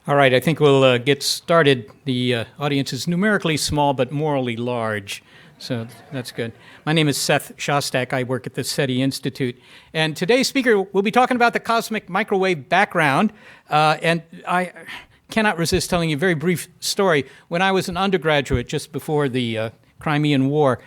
All right, I think we'll get started. The audience is numerically small but morally large, so that's good. My name is Seth Shostak. I work at the SETI Institute. And today's speaker will be talking about the cosmic microwave background. And I cannot resist telling you a very brief story. When I was an undergraduate, just before the Crimean War,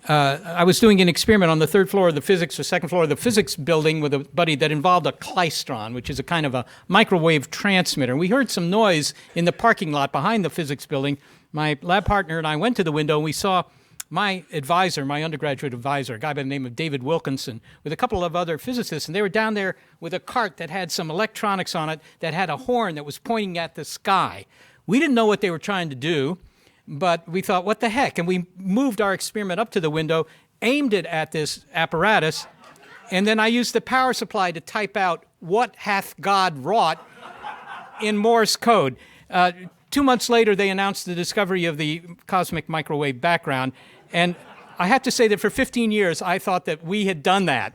I was doing an experiment on the third floor of the physics, or second floor of the physics building with a buddy that involved a klystron, which is a kind of a microwave transmitter. And we heard some noise in the parking lot behind the physics building. My lab partner and I went to the window and we saw my advisor, my undergraduate advisor, a guy by the name of David Wilkinson, with a couple of other physicists. And they were down there with a cart that had some electronics on it that had a horn that was pointing at the sky. We didn't know what they were trying to do. But we thought, what the heck? And we moved our experiment up to the window, aimed it at this apparatus, and then I used the power supply to type out, "What hath God wrought?" in Morse code. 2 months later, they announced the discovery of the cosmic microwave background. And I have to say that for 15 years, I thought that we had done that.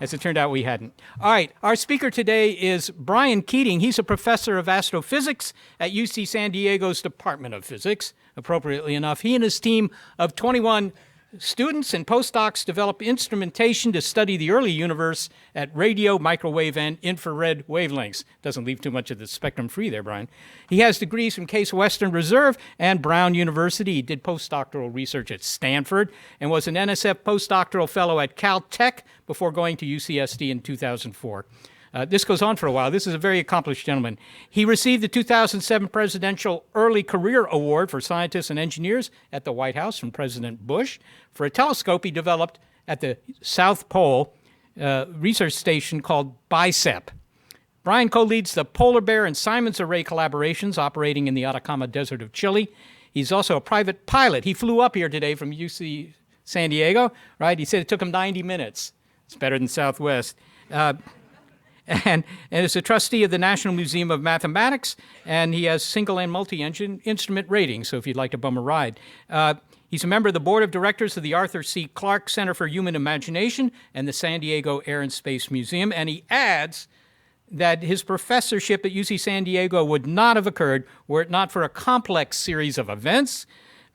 As it turned out, we hadn't. All right, our speaker today is Brian Keating. He's a professor of astrophysics at UC San Diego's Department of Physics. Appropriately enough, he and his team of 21 students and postdocs develop instrumentation to study the early universe at radio, microwave, and infrared wavelengths. Doesn't leave too much of the spectrum free there, Brian. He has degrees from Case Western Reserve and Brown University. He did postdoctoral research at Stanford and was an NSF postdoctoral fellow at Caltech before going to UCSD in 2004. This goes on for a while. This is a very accomplished gentleman. He received the 2007 Presidential Early Career Award for Scientists and Engineers at the White House from President Bush for a telescope he developed at the South Pole research station called BICEP. Brian co-leads the POLARBEAR and Simon's Array collaborations operating in the Atacama Desert of Chile. He's also a private pilot. He flew up here today from UC San Diego, right? He said it took him 90 minutes. It's better than Southwest. And is a trustee of the National Museum of Mathematics, and he has single and multi-engine instrument ratings, so if you'd like to bum a ride. He's a member of the board of directors of the Arthur C. Clarke Center for Human Imagination and the San Diego Air and Space Museum, and he adds that his professorship at UC San Diego would not have occurred were it not for a complex series of events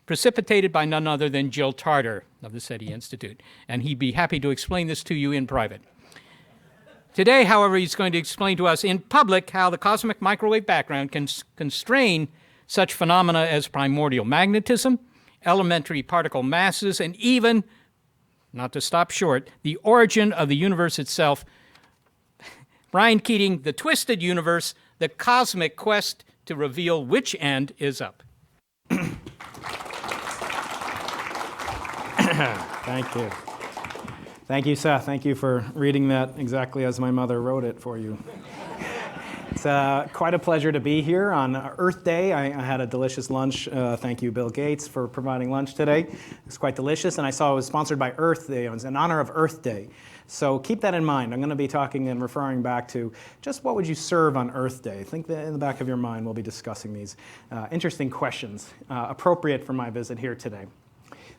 precipitated by none other than Jill Tarter of the SETI Institute, and he'd be happy to explain this to you in private. Today, however, he's going to explain to us in public how the cosmic microwave background can constrain such phenomena as primordial magnetism, elementary particle masses, and even, not to stop short, the origin of the universe itself. Brian Keating, The Twisted Universe, the cosmic quest to reveal which end is up. Thank you. Thank you, Seth. Thank you for reading that exactly as my mother wrote it for you. It's quite a pleasure to be here on Earth Day. I had a delicious lunch. Thank you, Bill Gates, for providing lunch today. It's quite delicious, and I saw it was sponsored by Earth Day. It was in honor of Earth Day. So keep that in mind. I'm going to be talking and referring back to just what would you serve on Earth Day. I think that in the back of your mind we'll be discussing these interesting questions appropriate for my visit here today.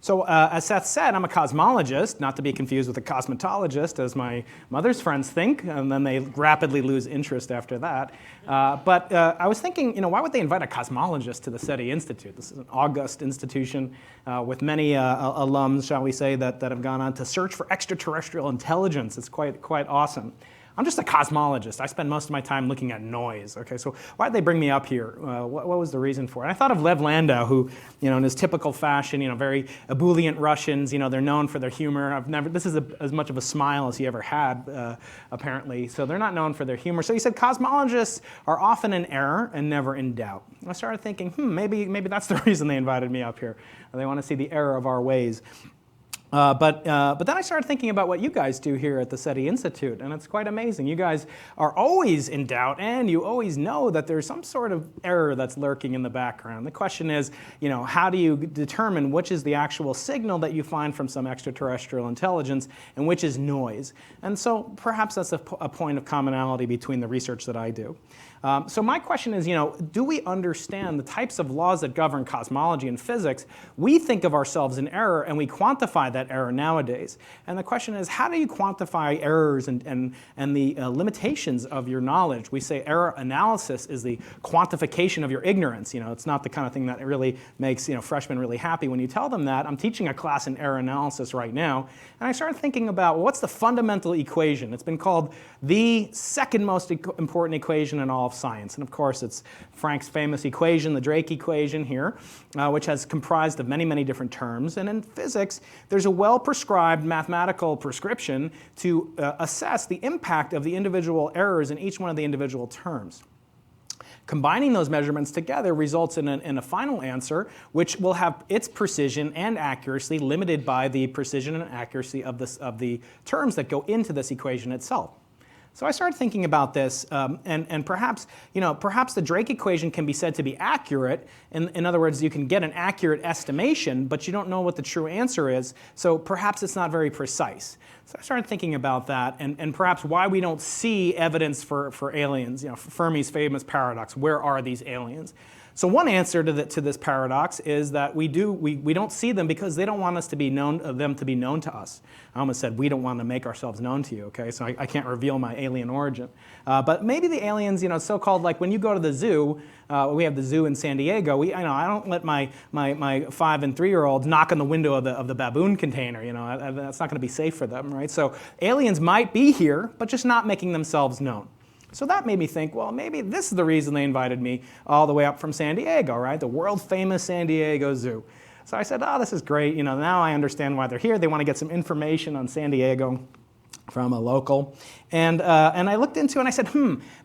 So as Seth said, I'm a cosmologist, not to be confused with a cosmetologist, as my mother's friends think, and then they rapidly lose interest after that. But I was thinking, why would they invite a cosmologist to the SETI Institute? This is an august institution with many alums, shall we say, that have gone on to search for extraterrestrial intelligence. It's quite awesome. I'm just a cosmologist. I spend most of my time looking at noise. Okay, so why did they bring me up here? What was the reason for it? And I thought of Lev Landau, who, in his typical fashion, very ebullient Russians. They're known for their humor. This is as much of a smile as he ever had, apparently. So they're not known for their humor. So he said cosmologists are often in error and never in doubt. And I started thinking, maybe that's the reason they invited me up here. They want to see the error of our ways. But then I started thinking about what you guys do here at the SETI Institute, and it's quite amazing. You guys are always in doubt, and you always know that there's some sort of error that's lurking in the background. The question is, how do you determine which is the actual signal that you find from some extraterrestrial intelligence and which is noise? And so perhaps that's a point of commonality between the research that I do. So my question is, do we understand the types of laws that govern cosmology and physics? We think of ourselves in error, and we quantify that error nowadays. And the question is, how do you quantify errors and the limitations of your knowledge? We say error analysis is the quantification of your ignorance. It's not the kind of thing that really makes freshmen really happy when you tell them that. I'm teaching a class in error analysis right now, and I started thinking about, well, what's the fundamental equation? It's been called the second most important equation in all of science. And of course, it's Frank's famous equation, the Drake equation here, which has comprised of many, many different terms. And in physics, there's a well-prescribed mathematical prescription to assess the impact of the individual errors in each one of the individual terms. Combining those measurements together results in a final answer, which will have its precision and accuracy limited by the precision and accuracy of the terms that go into this equation itself. So I started thinking about this, and perhaps the Drake equation can be said to be accurate. In other words, you can get an accurate estimation, but you don't know what the true answer is, so perhaps it's not very precise. So I started thinking about that, and perhaps why we don't see evidence for aliens. Fermi's famous paradox: where are these aliens? So one answer to this paradox is that we don't see them because they don't want us to be them to be known to us. I almost said we don't want to make ourselves known to you. Okay, so I can't reveal my alien origin. But maybe the aliens, so-called, like when you go to the zoo, we have the zoo in San Diego. I don't let my 5 and 3-year-olds knock on the window of the baboon container. That's not going to be safe for them, right? So aliens might be here, but just not making themselves known. So that made me think, well, maybe this is the reason they invited me all the way up from San Diego, right? The world-famous San Diego Zoo. So I said, oh, this is great. Now I understand why they're here. They want to get some information on San Diego from a local. And I looked into it and I said,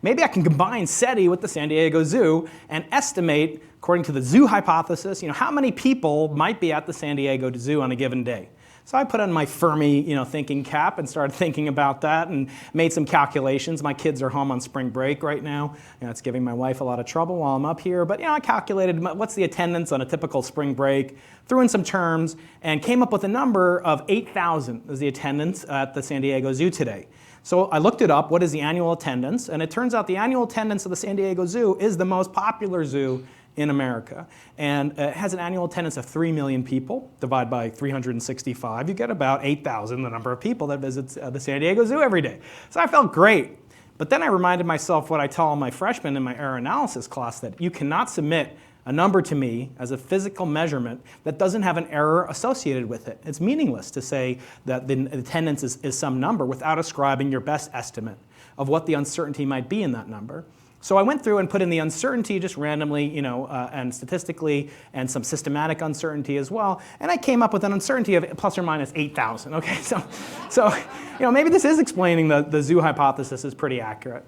maybe I can combine SETI with the San Diego Zoo and estimate, according to the zoo hypothesis, how many people might be at the San Diego Zoo on a given day. So I put on my Fermi, thinking cap and started thinking about that and made some calculations. My kids are home on spring break right now. It's giving my wife a lot of trouble while I'm up here. But I calculated what's the attendance on a typical spring break, threw in some terms, and came up with a number of 8,000 as the attendance at the San Diego Zoo today. So I looked it up, what is the annual attendance? And it turns out the annual attendance of the San Diego Zoo is the most popular zoo in America. And it has an annual attendance of 3 million people. Divide by 365, you get about 8,000, the number of people that visits the San Diego Zoo every day. So I felt great. But then I reminded myself what I tell all my freshmen in my error analysis class, that you cannot submit a number to me as a physical measurement that doesn't have an error associated with it. It's meaningless to say that the attendance is some number without ascribing your best estimate of what the uncertainty might be in that number. So I went through and put in the uncertainty just randomly, and statistically, and some systematic uncertainty as well, and I came up with an uncertainty of plus or minus 8,000. Okay, so maybe this is explaining the zoo hypothesis is pretty accurate.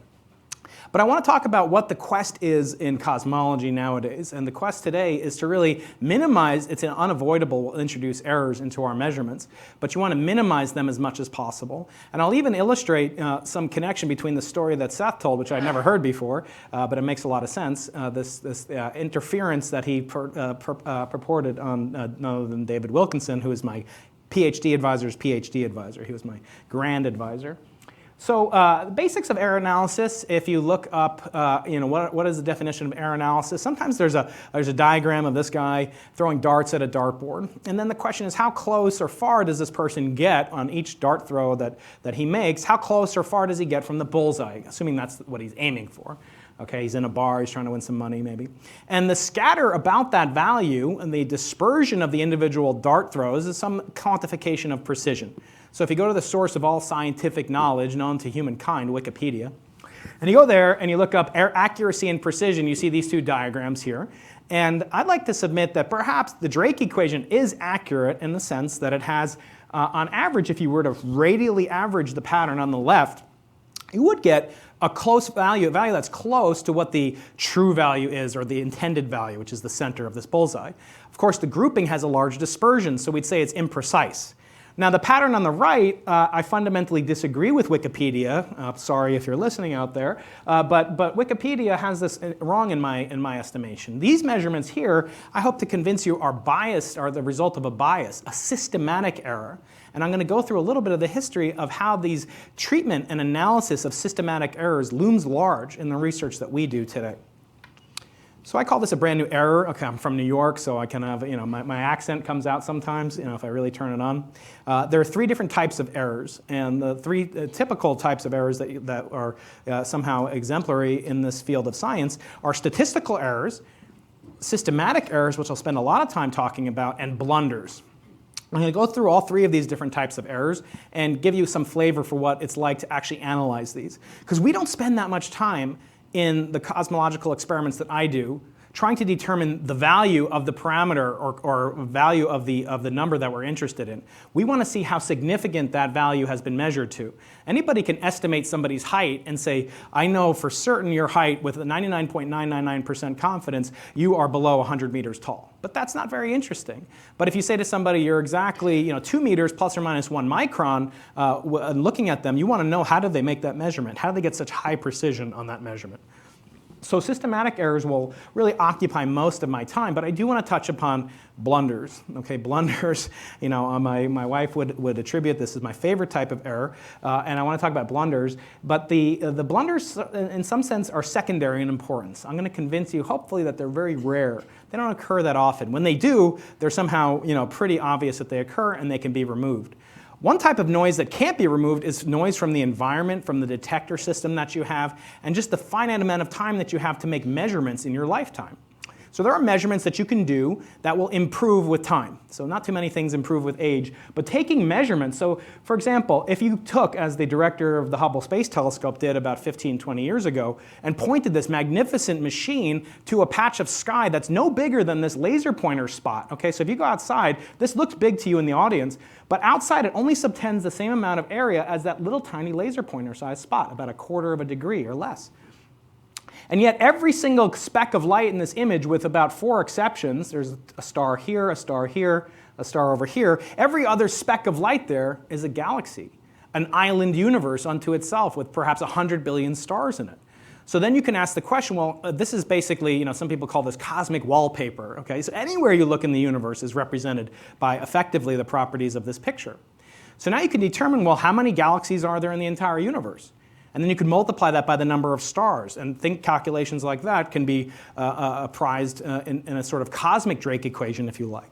But I want to talk about what the quest is in cosmology nowadays. And the quest today is to really minimize, it's unavoidable, we'll introduce errors into our measurements, but you want to minimize them as much as possible. And I'll even illustrate some connection between the story that Seth told, which I'd never heard before, but it makes a lot of sense, this interference that he purported on none other than David Wilkinson, who is my PhD advisor's PhD advisor. He was my grand advisor. So the basics of error analysis, if you look up, what is the definition of error analysis? Sometimes there's a diagram of this guy throwing darts at a dartboard. And then the question is, how close or far does this person get on each dart throw that he makes? How close or far does he get from the bullseye, assuming that's what he's aiming for? Okay, he's in a bar, he's trying to win some money maybe. And the scatter about that value and the dispersion of the individual dart throws is some quantification of precision. So if you go to the source of all scientific knowledge known to humankind, Wikipedia, and you go there and you look up accuracy and precision, you see these two diagrams here. And I'd like to submit that perhaps the Drake equation is accurate in the sense that it has, on average, if you were to radially average the pattern on the left, you would get a close value, a value that's close to what the true value is, or the intended value, which is the center of this bullseye. Of course, the grouping has a large dispersion, so we'd say it's imprecise. Now, the pattern on the right, I fundamentally disagree with Wikipedia. Sorry if you're listening out there, but Wikipedia has this wrong in my estimation. These measurements here, I hope to convince you, are biased, are the result of a bias, a systematic error. And I'm going to go through a little bit of the history of how these treatment and analysis of systematic errors looms large in the research that we do today. So I call this a brand new error. Okay, I'm from New York, so I can have, my accent comes out sometimes, if I really turn it on. There are 3 different types of errors, and the 3 typical types of errors that are somehow exemplary in this field of science are statistical errors, systematic errors, which I'll spend a lot of time talking about, and blunders. I'm going to go through all 3 of these different types of errors and give you some flavor for what it's like to actually analyze these. Because we don't spend that much time in the cosmological experiments that I do, trying to determine the value of the parameter or value of the number that we're interested in. We want to see how significant that value has been measured to. Anybody can estimate somebody's height and say, I know for certain your height with a 99.999% confidence, you are below 100 meters tall. But that's not very interesting. But if you say to somebody, you're exactly 2 meters plus or minus 1 micron, and looking at them, you want to know, how did they make that measurement? How did they get such high precision on that measurement? So systematic errors will really occupy most of my time, but I do want to touch upon blunders. Okay, blunders, my wife would attribute this as my favorite type of error, and I want to talk about blunders. But the blunders, in some sense, are secondary in importance. I'm going to convince you, hopefully, that they're very rare. They don't occur that often. When they do, they're somehow pretty obvious that they occur, and they can be removed. One type of noise that can't be removed is noise from the environment, from the detector system that you have, and just the finite amount of time that you have to make measurements in your lifetime. So there are measurements that you can do that will improve with time. So not too many things improve with age, but taking measurements. So for example, if you took, as the director of the Hubble Space Telescope did about 15, 20 years ago, and pointed this magnificent machine to a patch of sky that's no bigger than this laser pointer spot. Okay, so if you go outside, this looks big to you in the audience, but outside it only subtends the same amount of area as that little tiny laser pointer sized spot, about 1/4 of a degree or less. And yet every single speck of light in this image, with about 4 exceptions, there's a star here, a star here, a star over here, every other speck of light there is a galaxy, an island universe unto itself with perhaps 100 billion stars in it. So then you can ask the question, well, this is basically, some people call this cosmic wallpaper. Okay? So anywhere you look in the universe is represented by effectively the properties of this picture. So now you can determine, well, how many galaxies are there in the entire universe? And then you could multiply that by the number of stars. And think calculations like that can be apprised in a sort of cosmic Drake equation, if you like.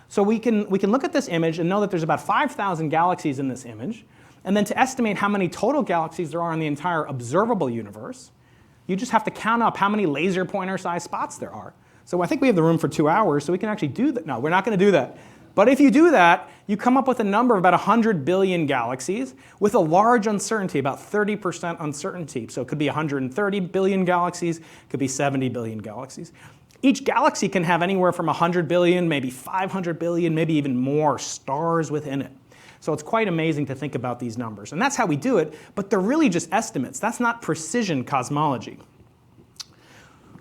So we can look at this image and know that there's about 5,000 galaxies in this image. And then to estimate how many total galaxies there are in the entire observable universe, you just have to count up how many laser pointer-sized spots there are. So I think we have the room for 2 hours, so we can actually do that. No, we're not going to do that. But if you do that, you come up with a number of about 100 billion galaxies with a large uncertainty, about 30% uncertainty. So it could be 130 billion galaxies, it could be 70 billion galaxies. Each galaxy can have anywhere from 100 billion, maybe 500 billion, maybe even more stars within it. So it's quite amazing to think about these numbers. And that's how we do it, but they're really just estimates. That's not precision cosmology.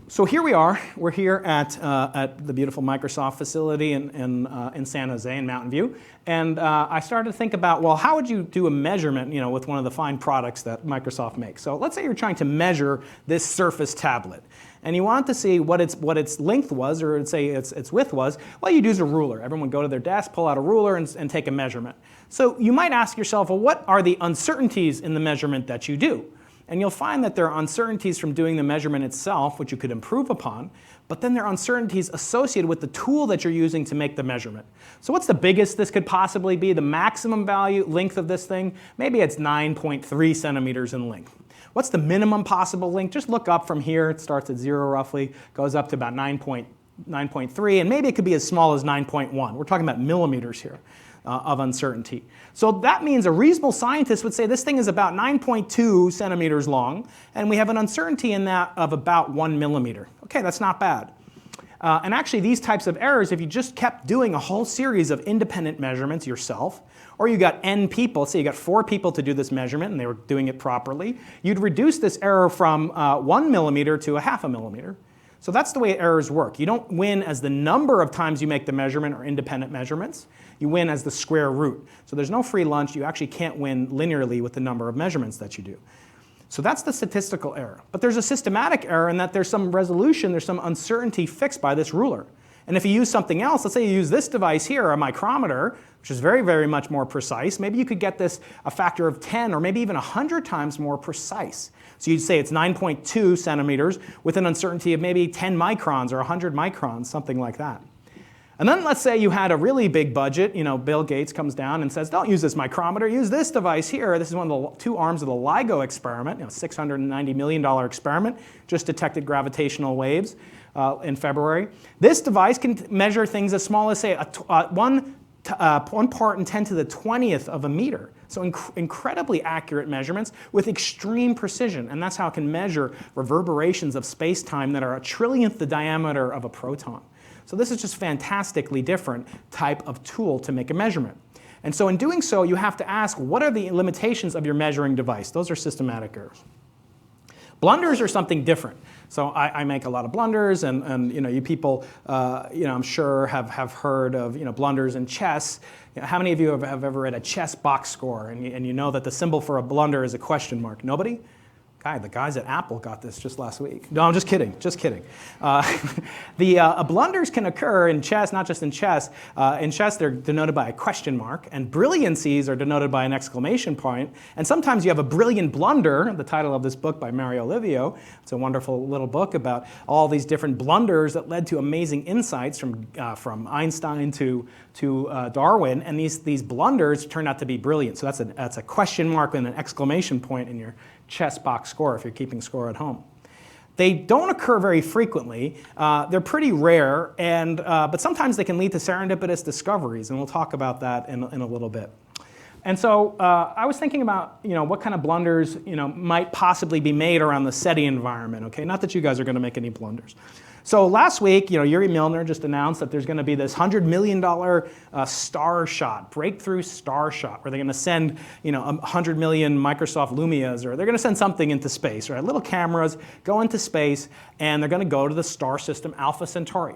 So here we are. We're here at the beautiful Microsoft facility in San Jose, in Mountain View. And I started to think about, well, how would you do a measurement with one of the fine products that Microsoft makes? So let's say you're trying to measure this Surface tablet. And you want to see what its length was, or say its width was. Well, you'd use a ruler. Everyone would go to their desk, pull out a ruler, and take a measurement. So you might ask yourself, well, what are the uncertainties in the measurement that you do? And you'll find that there are uncertainties from doing the measurement itself, which you could improve upon, but then there are uncertainties associated with the tool that you're using to make the measurement. So what's the biggest this could possibly be? The maximum value length of this thing? Maybe it's 9.3 centimeters in length. What's the minimum possible length? Just look up from here. It starts at 0 roughly, goes up to about 9.3, and maybe it could be as small as 9.1. We're talking about millimeters here of uncertainty. So that means a reasonable scientist would say this thing is about 9.2 centimeters long, and we have an uncertainty in that of about 1 millimeter. Okay, that's not bad. And actually, these types of errors, if you just kept doing a whole series of independent measurements yourself, or you got n people, say you got 4 people to do this measurement and they were doing it properly, you'd reduce this error from 1 millimeter to 0.5 millimeter. So that's the way errors work. You don't win as the number of times you make the measurement or independent measurements. You win as the square root. So there's no free lunch. You actually can't win linearly with the number of measurements that you do. So that's the statistical error. But there's a systematic error in that there's some resolution, there's some uncertainty fixed by this ruler. And if you use something else, let's say you use this device here, a micrometer, which is very, very much more precise, maybe you could get this a factor of 10 or maybe even 100 times more precise. So you'd say it's 9.2 centimeters with an uncertainty of maybe 10 microns or 100 microns, something like that. And then let's say you had a really big budget. Bill Gates comes down and says, don't use this micrometer, use this device here. This is one of the two arms of the LIGO experiment, $690 million experiment, just detected gravitational waves in February. This device can measure things as small as, say, one part in 10 to the 20th of a meter. So incredibly accurate measurements with extreme precision. And that's how it can measure reverberations of space-time that are a trillionth the diameter of a proton. So this is just fantastically different type of tool to make a measurement. And so in doing so, you have to ask, what are the limitations of your measuring device? Those are systematic errors. Blunders are something different. So I make a lot of blunders, and you people, I'm sure have heard of blunders in chess. How many of you have ever read a chess box score, and you know that the symbol for a blunder is a question mark? Nobody? The guys at Apple got this just last week. No, I'm just kidding, just kidding. Blunders can occur in chess, not just in chess. In chess, they're denoted by a question mark, and brilliancies are denoted by an exclamation point. And sometimes you have a brilliant blunder, the title of this book by Mario Livio. It's a wonderful little book about all these different blunders that led to amazing insights from Einstein to Darwin. And these blunders turned out to be brilliant. So that's a question mark and an exclamation point in your chess box score if you're keeping score at home. They don't occur very frequently. They're pretty rare, but sometimes they can lead to serendipitous discoveries, and we'll talk about that in a little bit. And so I was thinking about what kind of blunders might possibly be made around the SETI environment. Okay, not that you guys are going to make any blunders. So last week, Yuri Milner just announced that there's going to be this $100 million star shot, breakthrough star shot, where they're going to send 100 million Microsoft Lumias, or they're going to send something into space, right? Little cameras go into space, and they're going to go to the star system Alpha Centauri.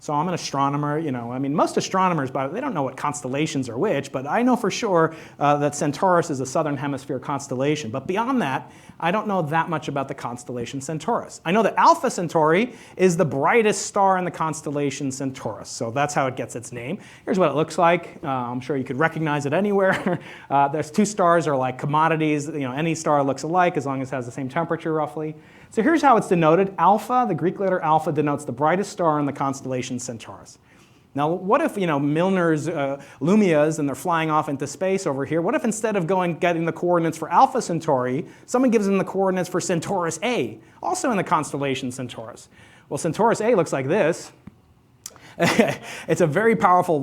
So I'm an astronomer, most astronomers, they don't know what constellations are which, but I know for sure that Centaurus is a southern hemisphere constellation. But beyond that, I don't know that much about the constellation Centaurus. I know that Alpha Centauri is the brightest star in the constellation Centaurus. So that's how it gets its name. Here's what it looks like. I'm sure you could recognize it anywhere. There's two stars are like commodities. Any star looks alike as long as it has the same temperature roughly. So here's how it's denoted. Alpha, the Greek letter alpha, denotes the brightest star in the constellation Centaurus. Now, what if Milner's Lumias and they're flying off into space over here? What if instead of getting the coordinates for Alpha Centauri, someone gives them the coordinates for Centaurus A, also in the constellation Centaurus? Well, Centaurus A looks like this. It's a very powerful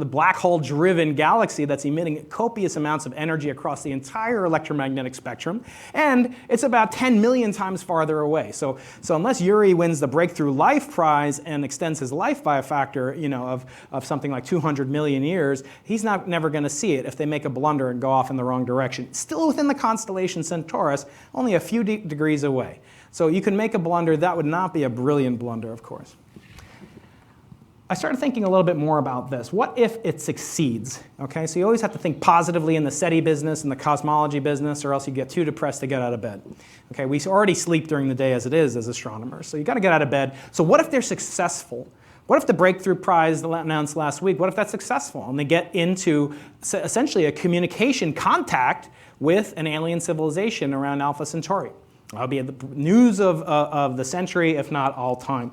black hole-driven galaxy that's emitting copious amounts of energy across the entire electromagnetic spectrum, and it's about 10 million times farther away. So unless Yuri wins the Breakthrough Life Prize and extends his life by a factor of something like 200 million years, he's never going to see it if they make a blunder and go off in the wrong direction. Still within the constellation Centaurus, only a few degrees away. So you can make a blunder. That would not be a brilliant blunder, of course. I started thinking a little bit more about this. What if it succeeds? Okay, so you always have to think positively in the SETI business and the cosmology business, or else you get too depressed to get out of bed. Okay, we already sleep during the day as it is as astronomers, so you got to get out of bed. So what if they're successful? What if the Breakthrough Prize announced last week, what if that's successful and they get into essentially a communication contact with an alien civilization around Alpha Centauri? That'll be the news of the century, if not all time.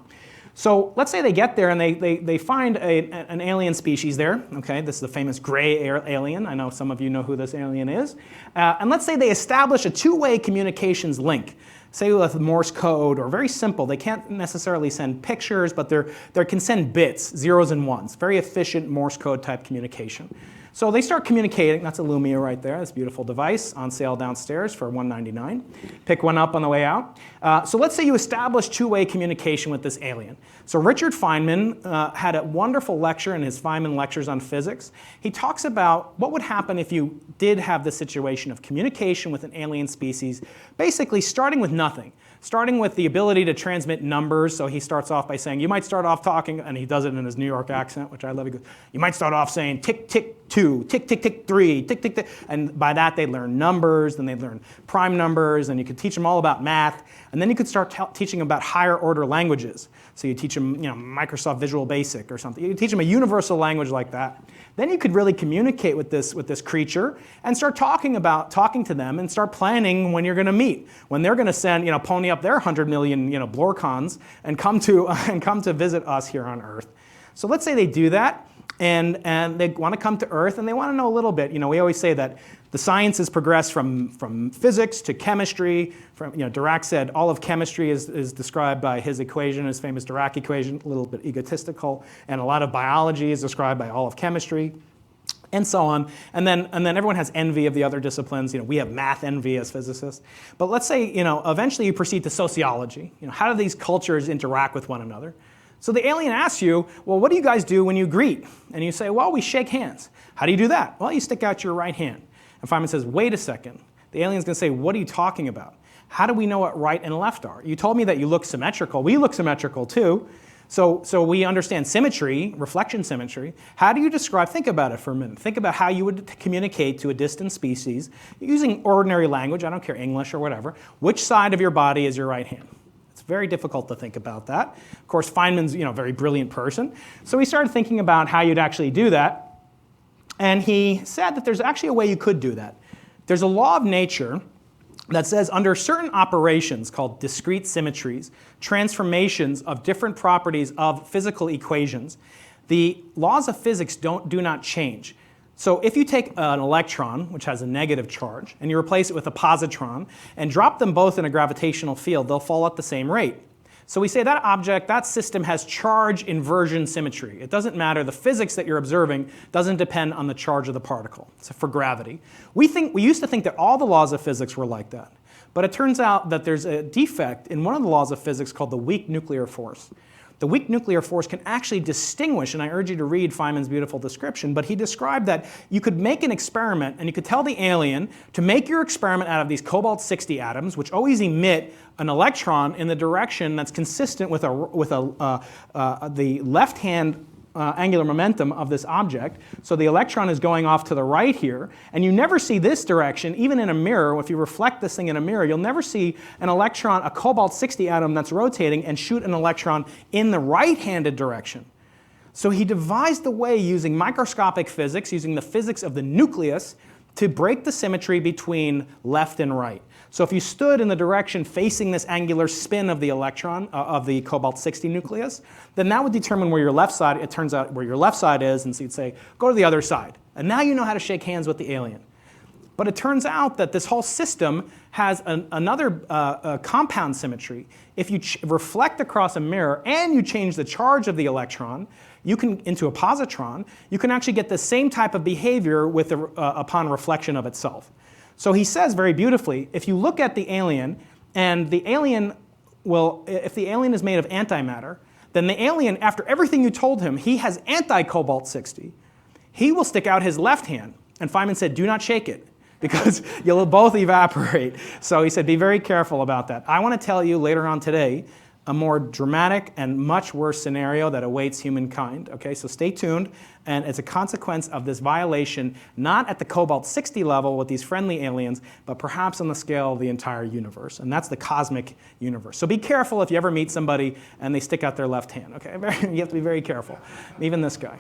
So let's say they get there and they find an alien species there. Okay, this is the famous gray alien. I know some of you know who this alien is. And let's say they establish a two-way communications link, say with Morse code, or very simple. They can't necessarily send pictures, but they can send bits, zeros and ones. Very efficient Morse code type communication. So they start communicating. That's a Lumia right there. This beautiful device on sale downstairs for $199. Pick one up on the way out. So let's say you establish two-way communication with this alien. So Richard Feynman had a wonderful lecture in his Feynman Lectures on Physics. He talks about what would happen if you did have the situation of communication with an alien species, basically starting with nothing. starting with the ability to transmit numbers. So he starts off by saying, you might start off talking, and he does it in his New York accent, which I love. He goes, you might start off saying tick, tick, 2, tick, tick, tick, 3, tick, tick, tick. And by that, they learn numbers, then they learn prime numbers, and you could teach them all about math. And then you could start teaching them about higher order languages. So you teach them, Microsoft Visual Basic or something. You teach them a universal language like that. Then you could really communicate with this creature and start talking to them and start planning when you're going to meet, when they're going to send, pony up their 100 million, Blorcons and come to visit us here on Earth. So let's say they do that. And they want to come to Earth, and they want to know a little bit. We always say that the sciences progress from physics to chemistry. Dirac said all of chemistry is described by his equation, his famous Dirac equation, a little bit egotistical. And a lot of biology is described by all of chemistry, and so on. And then everyone has envy of the other disciplines. We have math envy as physicists. But let's say, eventually you proceed to sociology. How do these cultures interact with one another? So the alien asks you, well, what do you guys do when you greet? And you say, well, we shake hands. How do you do that? Well, you stick out your right hand. And Feynman says, wait a second. The alien's going to say, what are you talking about? How do we know what right and left are? You told me that you look symmetrical. We look symmetrical too. So we understand symmetry, reflection symmetry. How do you describe, think about it for a minute. Think about how you would communicate to a distant species using ordinary language, I don't care, English or whatever. Which side of your body is your right hand? Very difficult to think about that. Of course, Feynman's a very brilliant person. So he started thinking about how you'd actually do that. And he said that there's actually a way you could do that. There's a law of nature that says under certain operations called discrete symmetries, transformations of different properties of physical equations, the laws of physics do not change. So if you take an electron, which has a negative charge, and you replace it with a positron, and drop them both in a gravitational field, they'll fall at the same rate. So we say that object, that system has charge inversion symmetry. It doesn't matter. The physics that you're observing doesn't depend on the charge of the particle. So for gravity. We used to think that all the laws of physics were like that. But it turns out that there's a defect in one of the laws of physics called the weak nuclear force. The weak nuclear force can actually distinguish, and I urge you to read Feynman's beautiful description, but he described that you could make an experiment, and you could tell the alien to make your experiment out of these cobalt-60 atoms, which always emit an electron in the direction that's consistent with the left-hand angular momentum of this object. So the electron is going off to the right here, and you never see this direction, even in a mirror. If you reflect this thing in a mirror, you'll never see an electron, a cobalt-60 atom that's rotating and shoot an electron in the right-handed direction. So he devised a way using microscopic physics, using the physics of the nucleus, to break the symmetry between left and right. So if you stood in the direction facing this angular spin of the electron, of the cobalt-60 nucleus, then that would determine where your left side, it turns out where your left side is, and so you'd say, go to the other side. And now you know how to shake hands with the alien. But it turns out that this whole system has another compound symmetry. If you reflect across a mirror and you change the charge of the electron, into a positron, you can actually get the same type of behavior upon reflection of itself. So he says very beautifully, if you look at the alien, and the alien if the alien is made of antimatter, then the alien, after everything you told him, he has anti-cobalt-60. He will stick out his left hand. And Feynman said, do not shake it, because you'll both evaporate. So he said, be very careful about that. I want to tell you later on today a more dramatic and much worse scenario that awaits humankind. Okay, so stay tuned. And it's a consequence of this violation, not at the cobalt-60 level with these friendly aliens, but perhaps on the scale of the entire universe. And that's the cosmic universe. So be careful if you ever meet somebody and they stick out their left hand. Okay, you have to be very careful. Even this guy.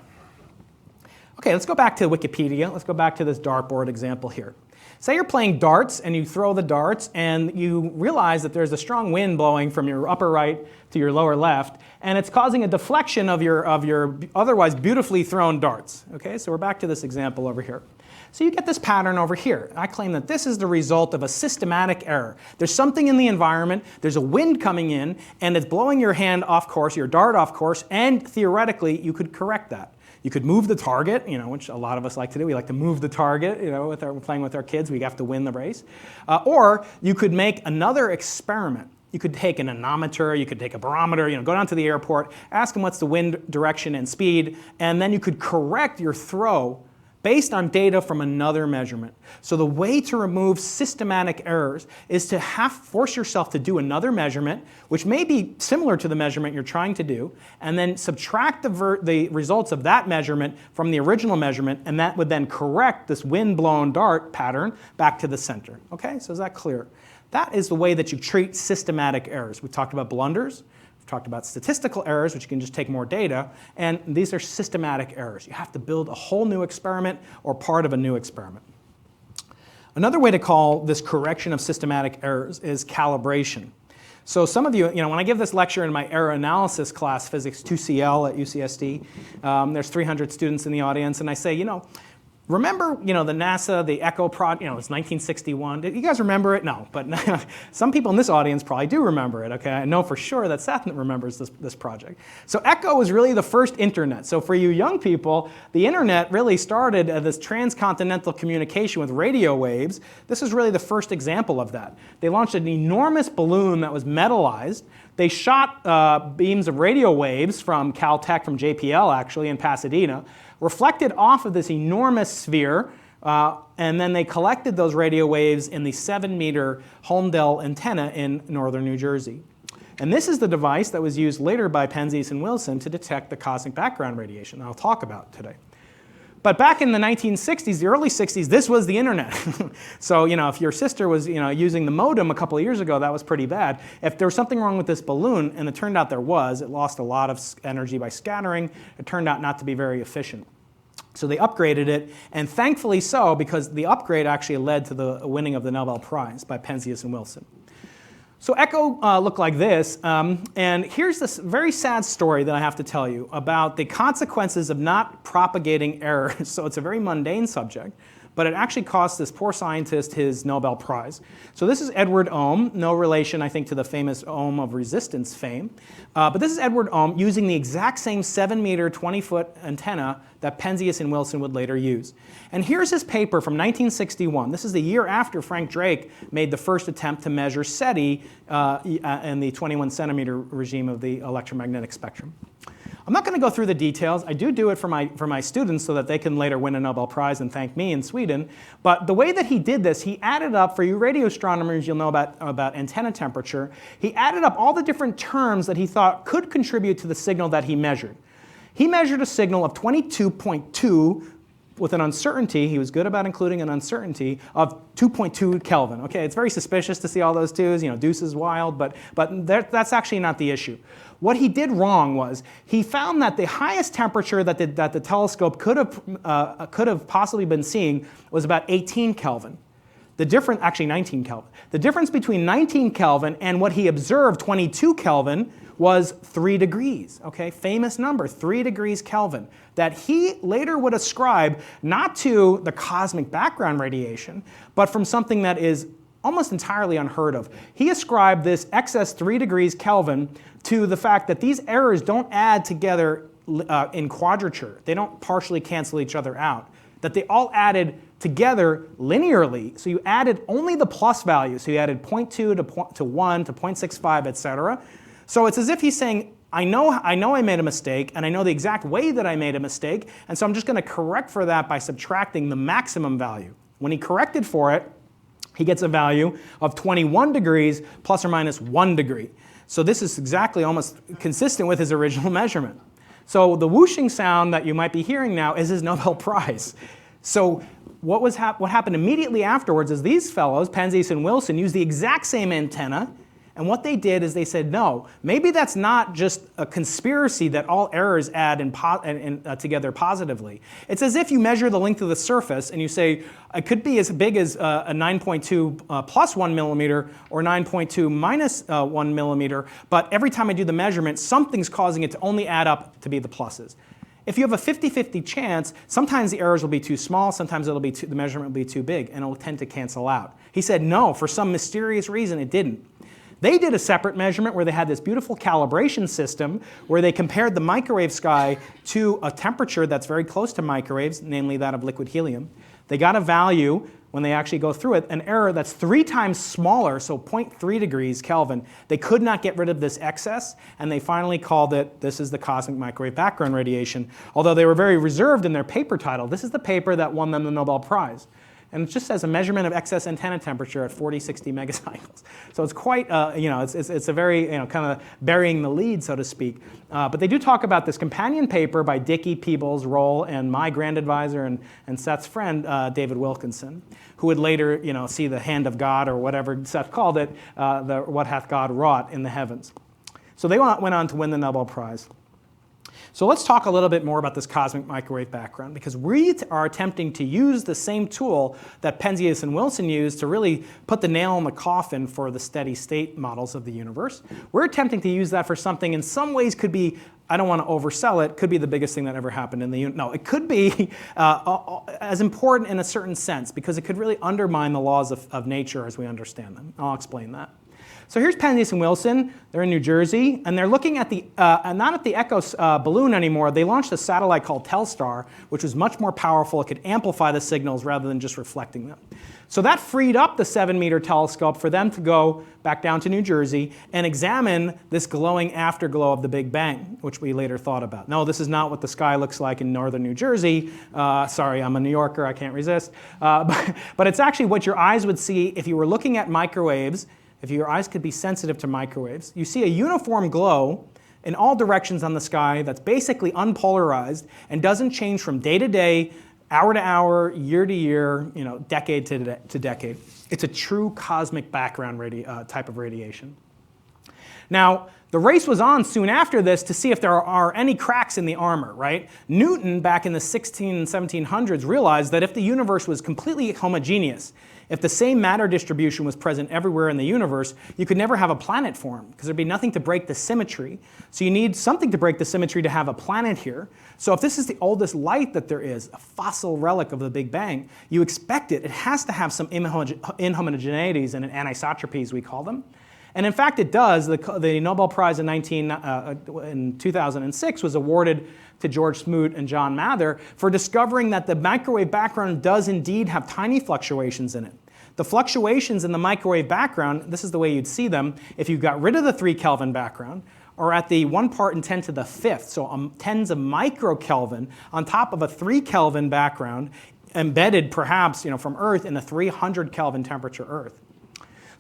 Okay, let's go back to Wikipedia. Let's go back to this dartboard example here. Say you're playing darts and you throw the darts and you realize that there's a strong wind blowing from your upper right to your lower left, and it's causing a deflection of your otherwise beautifully thrown darts. Okay, so we're back to this example over here. So you get this pattern over here. I claim that this is the result of a systematic error. There's something in the environment, there's a wind coming in, and it's blowing your hand off course, your dart off course, and theoretically you could correct that. You could move the target, which a lot of us like to do. We like to move the target, we're playing with our kids. We have to win the race. Or you could make another experiment. You could take an anemometer, you could take a barometer, go down to the airport, ask them what's the wind direction and speed, and then you could correct your throw based on data from another measurement. So the way to remove systematic errors is to force yourself to do another measurement, which may be similar to the measurement you're trying to do, and then subtract the results of that measurement from the original measurement, and that would then correct this wind-blown dart pattern back to the center. Okay, so is that clear? That is the way that you treat systematic errors. We talked about blunders. Talked about statistical errors, which you can just take more data, and these are systematic errors. You have to build a whole new experiment or part of a new experiment. Another way to call this correction of systematic errors is calibration. So some of you, when I give this lecture in my error analysis class, Physics 2CL at UCSD, there's 300 students in the audience, and I say, remember, the NASA, the ECHO project, it's 1961. Did you guys remember it? No, but some people in this audience probably do remember it, okay? I know for sure that Seth remembers this project. So ECHO was really the first internet. So for you young people, the internet really started this transcontinental communication with radio waves. This is really the first example of that. They launched an enormous balloon that was metallized. They shot beams of radio waves from Caltech, from JPL actually, in Pasadena, reflected off of this enormous sphere, and then they collected those radio waves in the 7-meter Holmdel antenna in northern New Jersey. And this is the device that was used later by Penzias and Wilson to detect the cosmic background radiation that I'll talk about today. But back in the 1960s, the early 60s, this was the internet. So, if your sister was, using the modem a couple of years ago, that was pretty bad. If there was something wrong with this balloon, and it turned out there was, it lost a lot of energy by scattering. It turned out not to be very efficient. So they upgraded it, and thankfully so, because the upgrade actually led to the winning of the Nobel Prize by Penzias and Wilson. So ECHO looked like this, and here's this very sad story that I have to tell you about the consequences of not propagating errors. So it's a very mundane subject, but it actually cost this poor scientist his Nobel Prize. So this is Edward Ohm, no relation, I think, to the famous Ohm of resistance fame. But this is Edward Ohm using the exact same 7-meter, 20-foot antenna that Penzias and Wilson would later use. And here's his paper from 1961. This is the year after Frank Drake made the first attempt to measure SETI in the 21-centimeter regime of the electromagnetic spectrum. I'm not going to go through the details. I do it for my students so that they can later win a Nobel Prize and thank me in Sweden. But the way that he did this, he added up, for you radio astronomers, you'll know about antenna temperature. He added up all the different terms that he thought could contribute to the signal that he measured. He measured a signal of 22.2 with an uncertainty. He was good about including an uncertainty of 2.2 Kelvin. Okay, it's very suspicious to see all those twos. Deuce is wild, but that's actually not the issue. What he did wrong was he found that the highest temperature that the telescope could have possibly been seeing was about 18 Kelvin. The difference, actually 19 Kelvin. The difference between 19 Kelvin and what he observed, 22 Kelvin, was 3 degrees, okay? Famous number, 3 degrees Kelvin, that he later would ascribe not to the cosmic background radiation, but from something that is almost entirely unheard of. He ascribed this excess 3 degrees Kelvin to the fact that these errors don't add together in quadrature. They don't partially cancel each other out. That they all added together linearly. So you added only the plus value. So you added 0.2 to 1 to 0.65, etc. So it's as if he's saying, I know I made a mistake, and I know the exact way that I made a mistake, and so I'm just going to correct for that by subtracting the maximum value. When he corrected for it, he gets a value of 21 degrees plus or minus 1 degree. So this is exactly almost consistent with his original measurement. So the whooshing sound that you might be hearing now is his Nobel Prize. So what happened immediately afterwards is these fellows, Penzias and Wilson, used the exact same antenna. And what they did is they said, no, maybe that's not just a conspiracy that all errors add together positively. It's as if you measure the length of the surface and you say, it could be as big as a 9.2 plus 1 millimeter or 9.2 minus 1 millimeter, but every time I do the measurement, something's causing it to only add up to be the pluses. If you have a 50-50 chance, sometimes the errors will be too small, sometimes the measurement will be too big, and it will tend to cancel out. He said, no, for some mysterious reason, it didn't. They did a separate measurement where they had this beautiful calibration system where they compared the microwave sky to a temperature that's very close to microwaves, namely that of liquid helium. They got a value when they actually go through it, an error that's 3 times smaller, so 0.3 degrees Kelvin. They could not get rid of this excess, and they finally called it, this is the cosmic microwave background radiation. Although they were very reserved in their paper title, this is the paper that won them the Nobel Prize. And it just says a measurement of excess antenna temperature at 4060 megacycles. So it's quite, it's a very, kind of burying the lead, so to speak. But they do talk about this companion paper by Dickey, Peebles, Roll, and my grand advisor and Seth's friend, David Wilkinson, who would later, see the hand of God, or whatever Seth called it, what hath God wrought in the heavens. So they went on to win the Nobel Prize. So let's talk a little bit more about this cosmic microwave background, because we are attempting to use the same tool that Penzias and Wilson used to really put the nail in the coffin for the steady state models of the universe. We're attempting to use that for something in some ways could be, I don't want to oversell it, could be the biggest thing that ever happened in the universe. No, it could be as important in a certain sense, because it could really undermine the laws of nature as we understand them. I'll explain that. So here's Penzias and Wilson. They're in New Jersey, and they're looking at the, not at the Echo balloon anymore. They launched a satellite called Telstar, which was much more powerful. It could amplify the signals rather than just reflecting them. So that freed up the 7-meter telescope for them to go back down to New Jersey and examine this glowing afterglow of the Big Bang, which we later thought about. No, this is not what the sky looks like in northern New Jersey. Sorry, I'm a New Yorker, I can't resist. But it's actually what your eyes would see if you were looking at microwaves. If your eyes could be sensitive to microwaves, you see a uniform glow in all directions on the sky that's basically unpolarized and doesn't change from day to day, hour to hour, year to year, decade to decade. It's a true cosmic background type of radiation. Now, the race was on soon after this to see if there are any cracks in the armor, right? Newton, back in the 1600s and 1700s, realized that if the universe was completely homogeneous, if the same matter distribution was present everywhere in the universe, you could never have a planet form, because there'd be nothing to break the symmetry. So you need something to break the symmetry to have a planet here. So if this is the oldest light that there is, a fossil relic of the Big Bang, you expect it. It has to have some inhomogeneities and anisotropies, we call them. And in fact, it does. The Nobel Prize in 2006 was awarded to George Smoot and John Mather for discovering that the microwave background does indeed have tiny fluctuations in it. The fluctuations in the microwave background, this is the way you'd see them if you got rid of the 3 Kelvin background, or at the 1 part in 10 to the 5th, so tens of microkelvin on top of a 3 Kelvin background, embedded perhaps from Earth in a 300 Kelvin temperature Earth.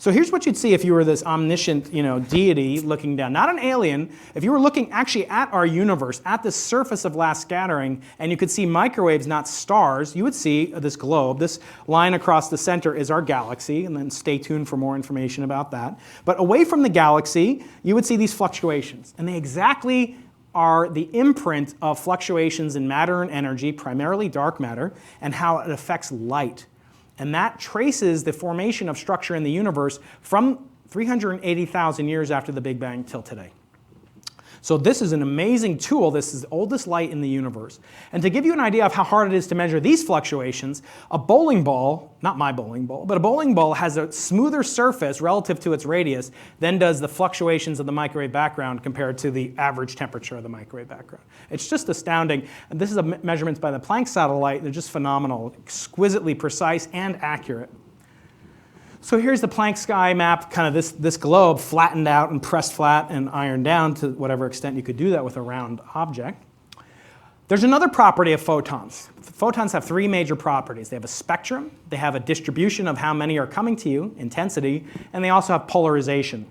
So here's what you'd see if you were this omniscient, deity looking down. Not an alien. If you were looking actually at our universe, at the surface of last scattering, and you could see microwaves, not stars, you would see this globe. This line across the center is our galaxy, and then stay tuned for more information about that. But away from the galaxy, you would see these fluctuations. And they exactly are the imprint of fluctuations in matter and energy, primarily dark matter, and how it affects light. And that traces the formation of structure in the universe from 380,000 years after the Big Bang till today. So this is an amazing tool. This is the oldest light in the universe. And to give you an idea of how hard it is to measure these fluctuations, a bowling ball, not my bowling ball, but a bowling ball has a smoother surface relative to its radius than does the fluctuations of the microwave background compared to the average temperature of the microwave background. It's just astounding. And this is measurements by the Planck satellite. They're just phenomenal, exquisitely precise and accurate. So here's the Planck sky map, kind of this globe flattened out and pressed flat and ironed down to whatever extent you could do that with a round object. There's another property of photons. Photons have 3 major properties. They have a spectrum, they have a distribution of how many are coming to you, intensity, and they also have polarization.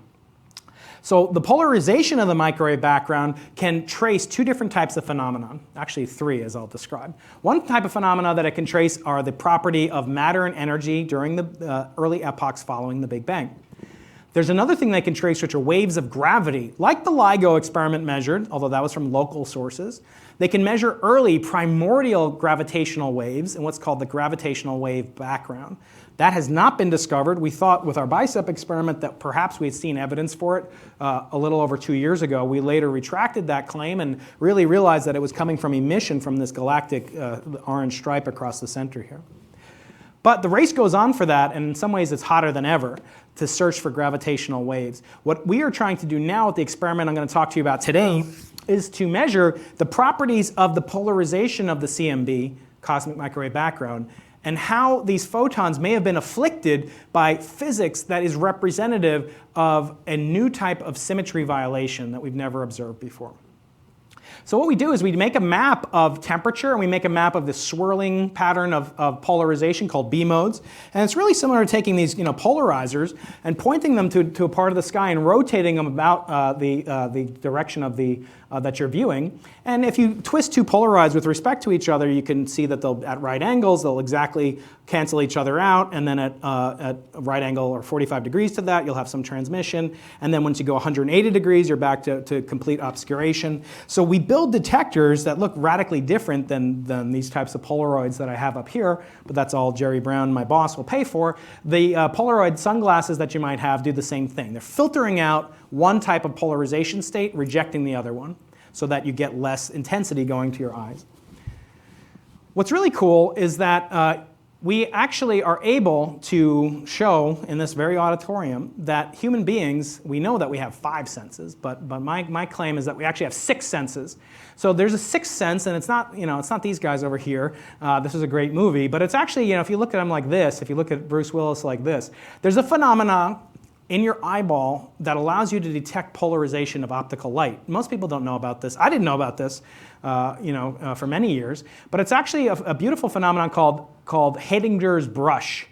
So the polarization of the microwave background can trace 2 different types of phenomenon, actually 3 as I'll describe. One type of phenomena that it can trace are the property of matter and energy during the early epochs following the Big Bang. There's another thing they can trace, which are waves of gravity, like the LIGO experiment measured, although that was from local sources. They can measure early primordial gravitational waves in what's called the gravitational wave background. That has not been discovered. We thought with our BICEP experiment that perhaps we had seen evidence for it a little over 2 years ago. We later retracted that claim and really realized that it was coming from emission from this galactic orange stripe across the center here. But the race goes on for that, and in some ways it's hotter than ever to search for gravitational waves. What we are trying to do now with the experiment I'm going to talk to you about today is to measure the properties of the polarization of the CMB, cosmic microwave background, and how these photons may have been afflicted by physics that is representative of a new type of symmetry violation that we've never observed before. So what we do is we make a map of temperature, and we make a map of this swirling pattern of polarization called B modes. And it's really similar to taking these polarizers and pointing them to a part of the sky and rotating them about the direction of that you're viewing. And if you twist two polarized with respect to each other, you can see that they'll, at right angles, they'll exactly cancel each other out. And then at a right angle or 45 degrees to that, you'll have some transmission. And then once you go 180 degrees, you're back to complete obscuration. So we build detectors that look radically different than these types of Polaroids that I have up here, but that's all Jerry Brown, my boss, will pay for. The Polaroid sunglasses that you might have do the same thing. They're filtering out one type of polarization state, rejecting the other one, so that you get less intensity going to your eyes. What's really cool is that we actually are able to show in this very auditorium that human beings, we know that we have 5 senses, but my claim is that we actually have 6 senses. So there's a 6th sense, and it's not, it's not these guys over here. This is a great movie, but it's actually, if you look at them like this, if you look at Bruce Willis like this, there's a phenomenon in your eyeball that allows you to detect polarization of optical light. Most people don't know about this. I didn't know about this for many years, but it's actually a beautiful phenomenon called Heidegger's brush.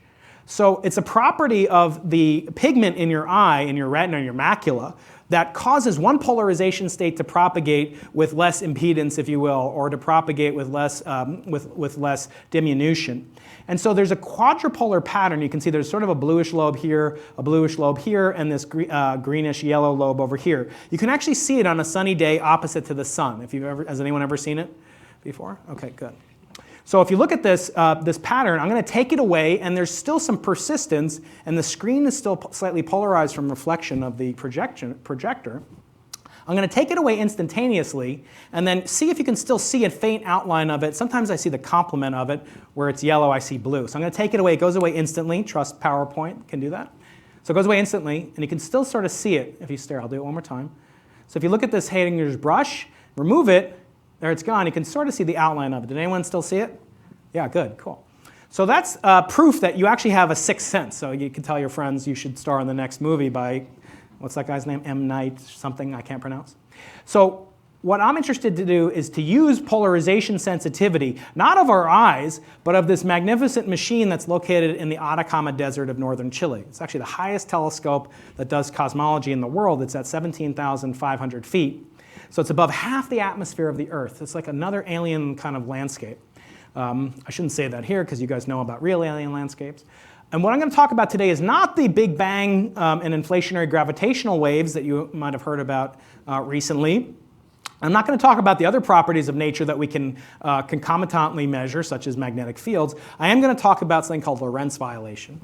So it's a property of the pigment in your eye, in your retina, in your macula, that causes one polarization state to propagate with less impedance, if you will, or to propagate with less diminution. And so there's a quadrupolar pattern. You can see there's sort of a bluish lobe here, and this greenish yellow lobe over here. You can actually see it on a sunny day opposite to the sun. Has anyone ever seen it before? Okay, good. So if you look at this pattern, I'm going to take it away, and there's still some persistence, and the screen is still slightly polarized from reflection of the projector. I'm going to take it away instantaneously, and then see if you can still see a faint outline of it. Sometimes I see the complement of it. Where it's yellow, I see blue. So I'm going to take it away. It goes away instantly. Trust PowerPoint can do that. So it goes away instantly, and you can still sort of see it if you stare. I'll do it one more time. So if you look at this Heidegger's brush, remove it, there it's gone. You can sort of see the outline of it. Did anyone still see it? Yeah, good, cool. So that's proof that you actually have a 6th sense. So you can tell your friends you should star in the next movie by, what's that guy's name? M. Night something I can't pronounce. So what I'm interested to do is to use polarization sensitivity, not of our eyes, but of this magnificent machine that's located in the Atacama Desert of northern Chile. It's actually the highest telescope that does cosmology in the world. It's at 17,500 feet. So it's above half the atmosphere of the Earth. It's like another alien kind of landscape. I shouldn't say that here because you guys know about real alien landscapes. And what I'm going to talk about today is not the Big Bang and inflationary gravitational waves that you might have heard about recently. I'm not going to talk about the other properties of nature that we can concomitantly measure, such as magnetic fields. I am going to talk about something called Lorentz violation.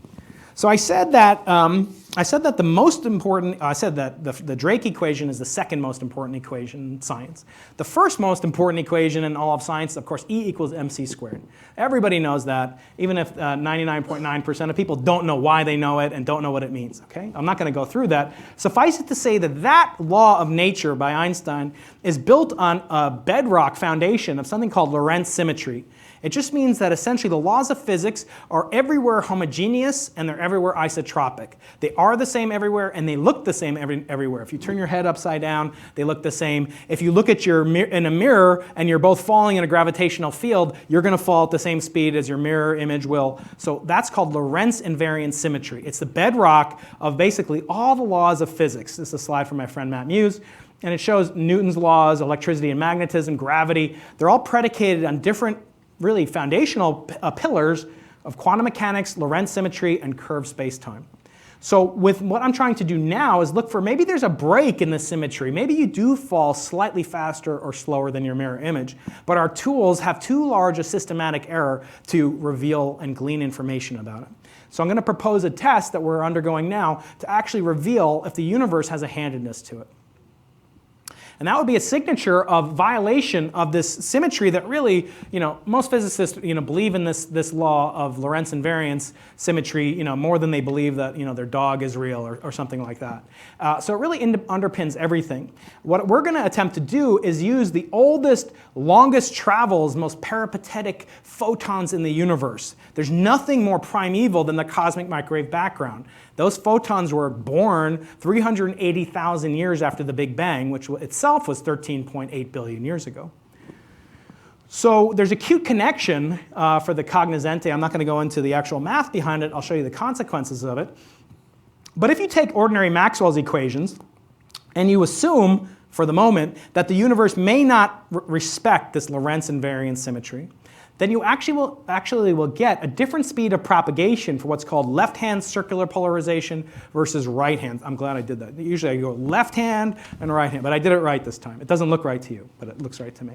So I said that the most important. I said that the Drake equation is the second most important equation in science. The first most important equation in all of science, of course, E equals mc squared. Everybody knows that, even if 99.9% of people don't know why they know it and don't know what it means. Okay, I'm not going to go through that. Suffice it to say that that law of nature by Einstein is built on a bedrock foundation of something called Lorentz symmetry. It just means that essentially the laws of physics are everywhere homogeneous and they're everywhere isotropic. They are the same everywhere and they look the same everywhere. If you turn your head upside down, they look the same. If you look at in a mirror and you're both falling in a gravitational field, you're going to fall at the same speed as your mirror image will. So that's called Lorentz invariant symmetry. It's the bedrock of basically all the laws of physics. This is a slide from my friend Matt Muse. And it shows Newton's laws, electricity and magnetism, gravity. They're all predicated on different really foundational pillars of quantum mechanics, Lorentz symmetry, and curved spacetime. So with what I'm trying to do now is look for maybe there's a break in the symmetry. Maybe you do fall slightly faster or slower than your mirror image, but our tools have too large a systematic error to reveal and glean information about it. So I'm going to propose a test that we're undergoing now to actually reveal if the universe has a handedness to it. And that would be a signature of violation of this symmetry that really, most physicists, believe in this law of Lorentz invariance symmetry, more than they believe that, their dog is real or something like that. So it really underpins everything. What we're going to attempt to do is use the oldest, longest travels, most peripatetic photons in the universe. There's nothing more primeval than the cosmic microwave background. Those photons were born 380,000 years after the Big Bang, which itself was 13.8 billion years ago. So there's a cute connection for the cognoscente. I'm not going to go into the actual math behind it. I'll show you the consequences of it. But if you take ordinary Maxwell's equations and you assume, for the moment, that the universe may not respect this Lorentz invariance symmetry, then you actually will get a different speed of propagation for what's called left-hand circular polarization versus right-hand. I'm glad I did that. Usually I go left-hand and right-hand, but I did it right this time. It doesn't look right to you, but it looks right to me.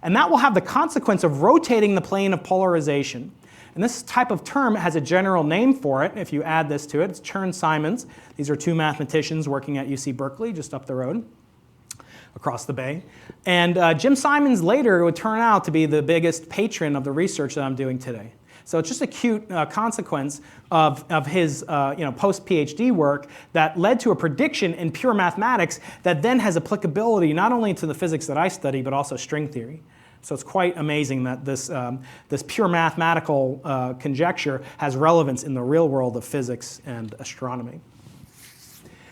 And that will have the consequence of rotating the plane of polarization. And this type of term has a general name for it. If you add this to it, it's Chern-Simons. These are two mathematicians working at UC Berkeley, just up the road, across the bay. And Jim Simons later would turn out to be the biggest patron of the research that I'm doing today. So it's just a cute consequence of his post-PhD work that led to a prediction in pure mathematics that then has applicability not only to the physics that I study, but also string theory. So it's quite amazing that this pure mathematical conjecture has relevance in the real world of physics and astronomy.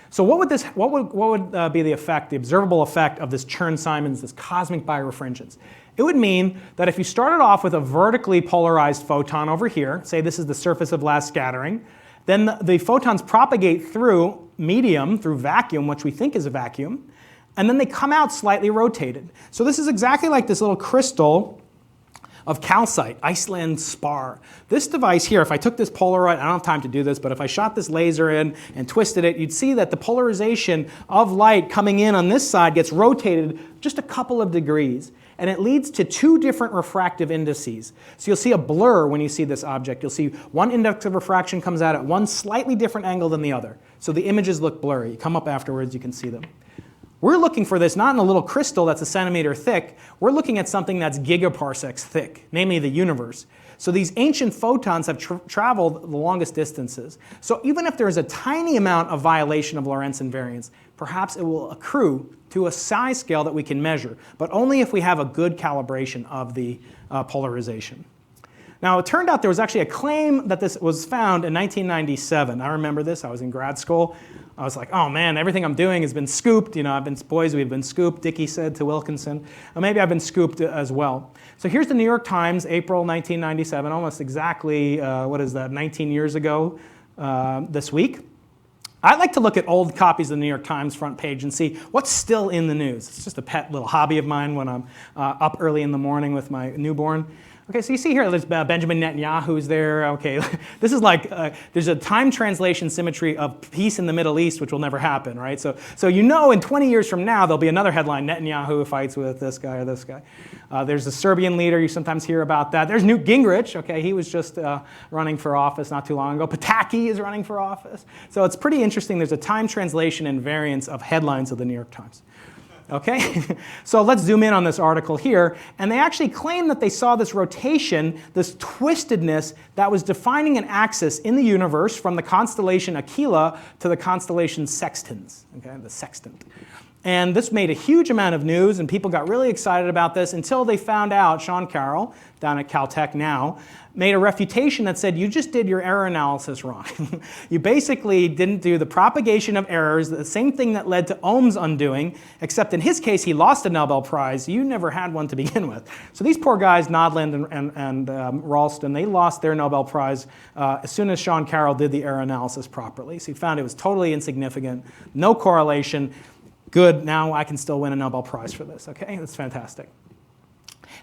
So what would be the effect, the observable effect of this Chern-Simons, this cosmic birefringence? It would mean that if you started off with a vertically polarized photon over here, say this is the surface of last scattering, then the photons propagate through medium, through vacuum, which we think is a vacuum, and then they come out slightly rotated. So this is exactly like this little crystal of calcite, Iceland spar. This device here, if I took this Polaroid, I don't have time to do this, but if I shot this laser in and twisted it, you'd see that the polarization of light coming in on this side gets rotated just a couple of degrees. And it leads to two different refractive indices. So you'll see a blur when you see this object. You'll see one index of refraction comes out at one slightly different angle than the other. So the images look blurry. You come up afterwards, you can see them. We're looking for this not in a little crystal that's a centimeter thick. We're looking at something that's gigaparsecs thick, namely the universe. So these ancient photons have traveled the longest distances. So even if there is a tiny amount of violation of Lorentz invariance, perhaps it will accrue to a size scale that we can measure, but only if we have a good calibration of the polarization. Now, it turned out there was actually a claim that this was found in 1997. I remember this. I was in grad school. I was like, oh man, everything I'm doing has been scooped. Boys, we've been scooped, Dickey said to Wilkinson. Or maybe I've been scooped as well. So here's the New York Times, April 1997, almost exactly, 19 years ago this week. I like to look at old copies of the New York Times front page and see what's still in the news. It's just a pet little hobby of mine when I'm up early in the morning with my newborn. Okay, so you see here, there's Benjamin Netanyahu's there. Okay, this is like, there's a time translation symmetry of peace in the Middle East, which will never happen, right? So in 20 years from now, there'll be another headline, Netanyahu fights with this guy or this guy. There's a Serbian leader, you sometimes hear about that. There's Newt Gingrich, okay, he was just running for office not too long ago. Pataki is running for office. So it's pretty interesting. There's a time translation and variance of headlines of the New York Times. Okay, so let's zoom in on this article here. And they actually claim that they saw this rotation, this twistedness that was defining an axis in the universe from the constellation Aquila to the constellation Sextans, okay, the sextant. And this made a huge amount of news, and people got really excited about this until they found out, Sean Carroll, down at Caltech now, made a refutation that said, you just did your error analysis wrong. You basically didn't do the propagation of errors, the same thing that led to Ohm's undoing, except in his case, he lost a Nobel Prize. You never had one to begin with. So these poor guys, Nodland and Ralston, they lost their Nobel Prize as soon as Sean Carroll did the error analysis properly. So he found it was totally insignificant, no correlation. Good, now I can still win a Nobel Prize for this, okay? That's fantastic.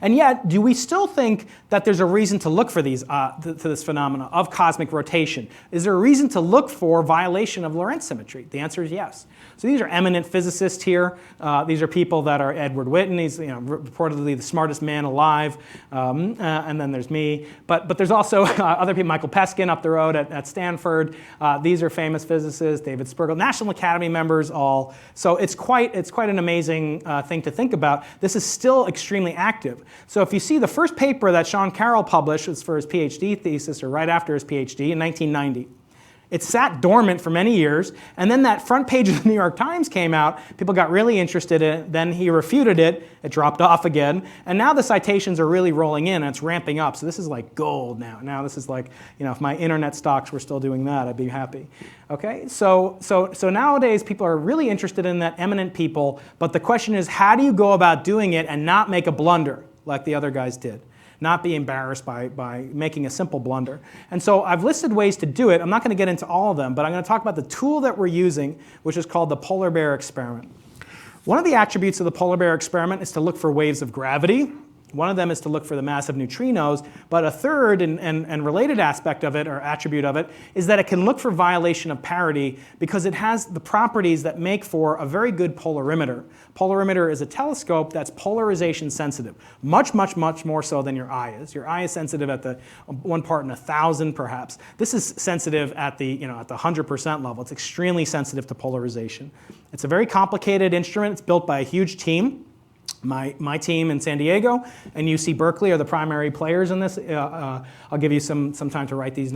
And yet, do we still think that there's a reason to look for these, to this phenomena of cosmic rotation? Is there a reason to look for violation of Lorentz symmetry? The answer is yes. So these are eminent physicists here. These are people that are Edward Witten. He's reportedly the smartest man alive. And then there's me. But there's also other people, Michael Peskin up the road at Stanford. These are famous physicists, David Spergel, National Academy members all. So it's quite an amazing thing to think about. This is still extremely active. So if you see the first paper that Sean Carroll published was for his PhD thesis, or right after his PhD in 1990. It sat dormant for many years, and then that front page of the New York Times came out. People got really interested in it. Then he refuted it. It dropped off again. And now the citations are really rolling in, and it's ramping up. So this is like gold now. Now this is like, if my internet stocks were still doing that, I'd be happy. Okay, so nowadays people are really interested in that, eminent people. But the question is, how do you go about doing it and not make a blunder like the other guys did? Not be embarrassed by making a simple blunder. And so I've listed ways to do it. I'm not going to get into all of them, but I'm going to talk about the tool that we're using, which is called the POLARBEAR experiment. One of the attributes of the POLARBEAR experiment is to look for waves of gravity. One of them is to look for the massive neutrinos, but a third and related aspect of it, or attribute of it, is that it can look for violation of parity because it has the properties that make for a very good polarimeter. Polarimeter is a telescope that's polarization sensitive, much more so than your eye is. Your eye is sensitive at the 1 part in 1,000 perhaps. This is sensitive at the 100% level. It's extremely sensitive to polarization. It's a very complicated instrument. It's built by a huge team. My team in San Diego and UC Berkeley are the primary players in this. I'll give you some time to write these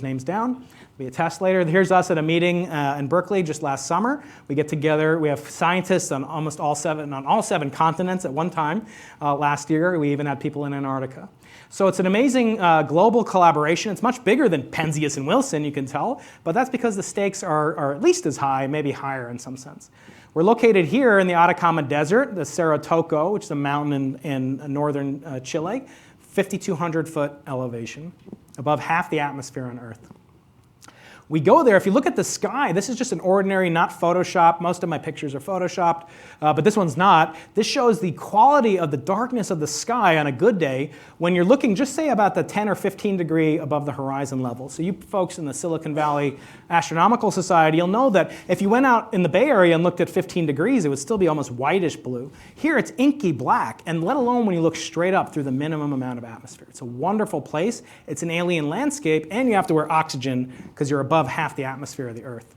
names down. There'll be a test later. Here's us at a meeting in Berkeley just last summer. We get together. We have scientists on all seven continents at one time last year. We even had people in Antarctica. So it's an amazing global collaboration. It's much bigger than Penzias and Wilson, you can tell, but that's because the stakes are at least as high, maybe higher in some sense. We're located here in the Atacama Desert, the Cerro Toco, which is a mountain in northern Chile, 5,200-foot elevation, above half the atmosphere on Earth. We go there, if you look at the sky, this is just an ordinary, not Photoshopped. Most of my pictures are Photoshopped, but this one's not. This shows the quality of the darkness of the sky on a good day when you're looking, just say about the 10 or 15 degree above the horizon level. So you folks in the Silicon Valley Astronomical Society, you'll know that if you went out in the Bay Area and looked at 15 degrees, it would still be almost whitish blue. Here it's inky black, and let alone when you look straight up through the minimum amount of atmosphere. It's a wonderful place. It's an alien landscape, and you have to wear oxygen because you're above half the atmosphere of the Earth.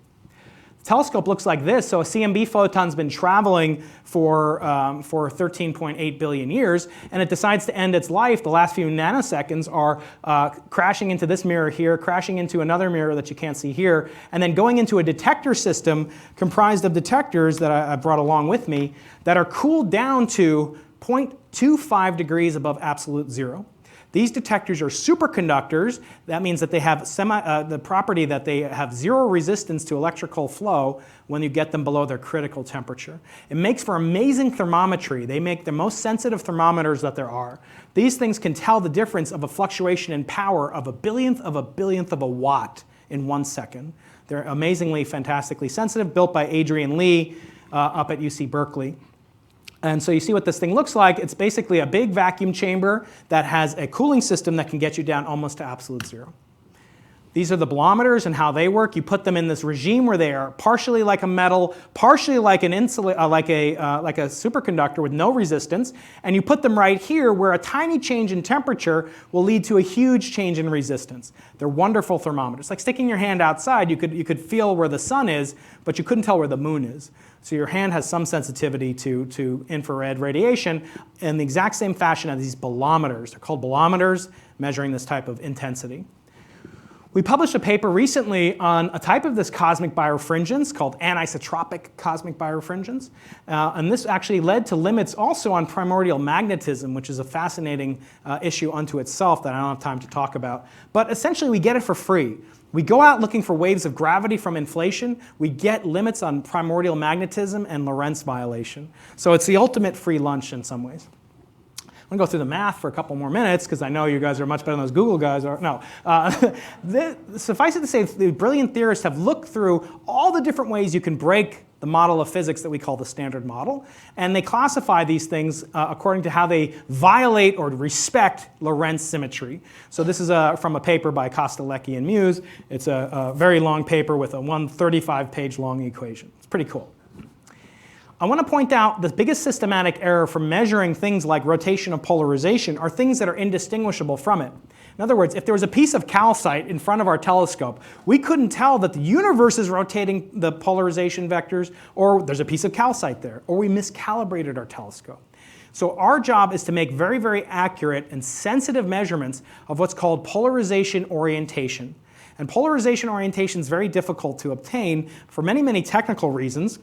The telescope looks like this. So a CMB photon's been traveling for 13.8 billion years, and it decides to end its life. The last few nanoseconds are crashing into this mirror here, crashing into another mirror that you can't see here, and then going into a detector system comprised of detectors that I brought along with me that are cooled down to 0.25 degrees above absolute zero. These detectors are superconductors. That means that they have the property that they have zero resistance to electrical flow when you get them below their critical temperature. It makes for amazing thermometry. They make the most sensitive thermometers that there are. These things can tell the difference of a fluctuation in power of a billionth of a watt in 1 second. They're amazingly, fantastically sensitive, built by Adrian Lee up at UC Berkeley. And so you see what this thing looks like. It's basically a big vacuum chamber that has a cooling system that can get you down almost to absolute zero. These are the bolometers and how they work. You put them in this regime where they are partially like a metal, partially like an like a superconductor with no resistance, and you put them right here where a tiny change in temperature will lead to a huge change in resistance. They're wonderful thermometers. Like sticking your hand outside, you could feel where the sun is, but you couldn't tell where the moon is. So your hand has some sensitivity to infrared radiation in the exact same fashion as these bolometers. They're called bolometers, measuring this type of intensity. We published a paper recently on a type of this cosmic birefringence called anisotropic cosmic birefringence. And this actually led to limits also on primordial magnetism, which is a fascinating issue unto itself that I don't have time to talk about. But essentially, we get it for free. We go out looking for waves of gravity from inflation. We get limits on primordial magnetism and Lorentz violation. So it's the ultimate free lunch in some ways. I'm going to go through the math for a couple more minutes because I know you guys are much better than those Google guys are. No. Suffice it to say, the brilliant theorists have looked through all the different ways you can break the model of physics that we call the Standard Model. And they classify these things according to how they violate or respect Lorentz Symmetry. So this is from a paper by Kostelecki and Muse. It's a very long paper with a 135-page long equation. It's pretty cool. I want to point out the biggest systematic error for measuring things like rotation of polarization are things that are indistinguishable from it. In other words, if there was a piece of calcite in front of our telescope, we couldn't tell that the universe is rotating the polarization vectors, or there's a piece of calcite there, or we miscalibrated our telescope. So our job is to make very, very accurate and sensitive measurements of what's called polarization orientation. And polarization orientation is very difficult to obtain for many, many technical reasons.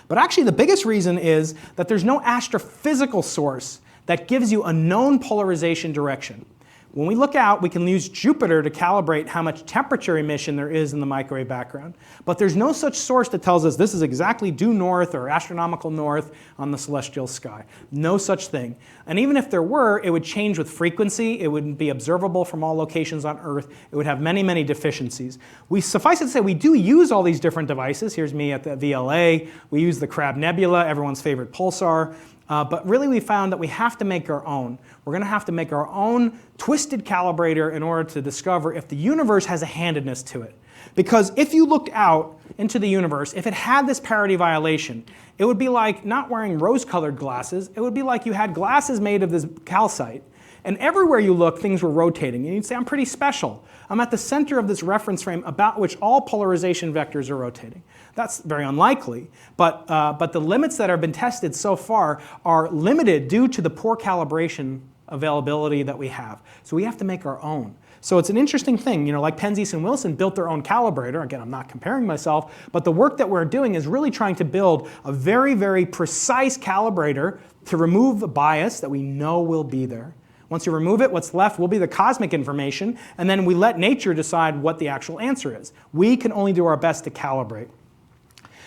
But actually the biggest reason is that there's no astrophysical source that gives you a known polarization direction. When we look out, we can use Jupiter to calibrate how much temperature emission there is in the microwave background. But there's no such source that tells us this is exactly due north or astronomical north on the celestial sky. No such thing. And even if there were, it would change with frequency. It wouldn't be observable from all locations on Earth. It would have many, many deficiencies. Suffice it to say, we do use all these different devices. Here's me at the VLA. We use the Crab Nebula, everyone's favorite pulsar. But really we found that we have to make our own. We're going to have to make our own twisted calibrator in order to discover if the universe has a handedness to it. Because if you looked out into the universe, if it had this parity violation, it would be like not wearing rose-colored glasses. It would be like you had glasses made of this calcite. And everywhere you look, things were rotating. And you'd say, I'm pretty special. I'm at the center of this reference frame about which all polarization vectors are rotating. That's very unlikely. But the limits that have been tested so far are limited due to the poor calibration availability that we have. So we have to make our own. So it's an interesting thing, like Penzias and Wilson built their own calibrator. Again, I'm not comparing myself, but the work that we're doing is really trying to build a very, very precise calibrator to remove the bias that we know will be there. Once you remove it, what's left will be the cosmic information, and then we let nature decide what the actual answer is. We can only do our best to calibrate.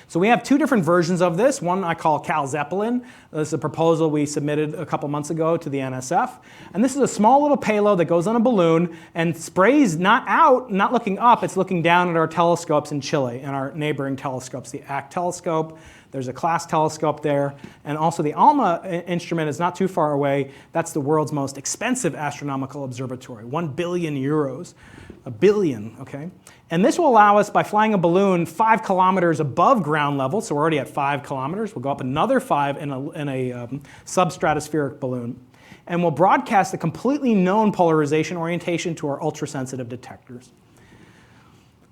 So we have two different versions of this. One I call Cal Zeppelin. This is a proposal we submitted a couple months ago to the NSF. And this is a small little payload that goes on a balloon and sprays not out, not looking up, it's looking down at our telescopes in Chile and our neighboring telescopes, the ACT telescope. There's a CLASS telescope there. And also the ALMA instrument is not too far away. That's the world's most expensive astronomical observatory, 1 billion euros. A billion, okay? And this will allow us, by flying a balloon 5 kilometers above ground level, so we're already at 5 kilometers, we'll go up another 5 in a substratospheric balloon, and we'll broadcast a completely known polarization orientation to our ultrasensitive detectors.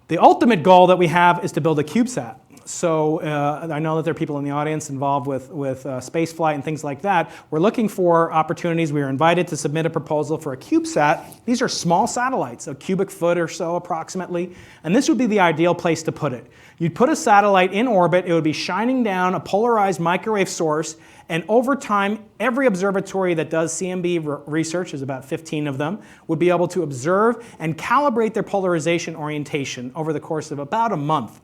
The ultimate goal that we have is to build a CubeSat. So I know that there are people in the audience involved with space flight and things like that. We're looking for opportunities. We were invited to submit a proposal for a CubeSat. These are small satellites, a cubic foot or so approximately. And this would be the ideal place to put it. You'd put a satellite in orbit. It would be shining down a polarized microwave source. And over time, every observatory that does CMB research, there's about 15 of them, would be able to observe and calibrate their polarization orientation over the course of about a month.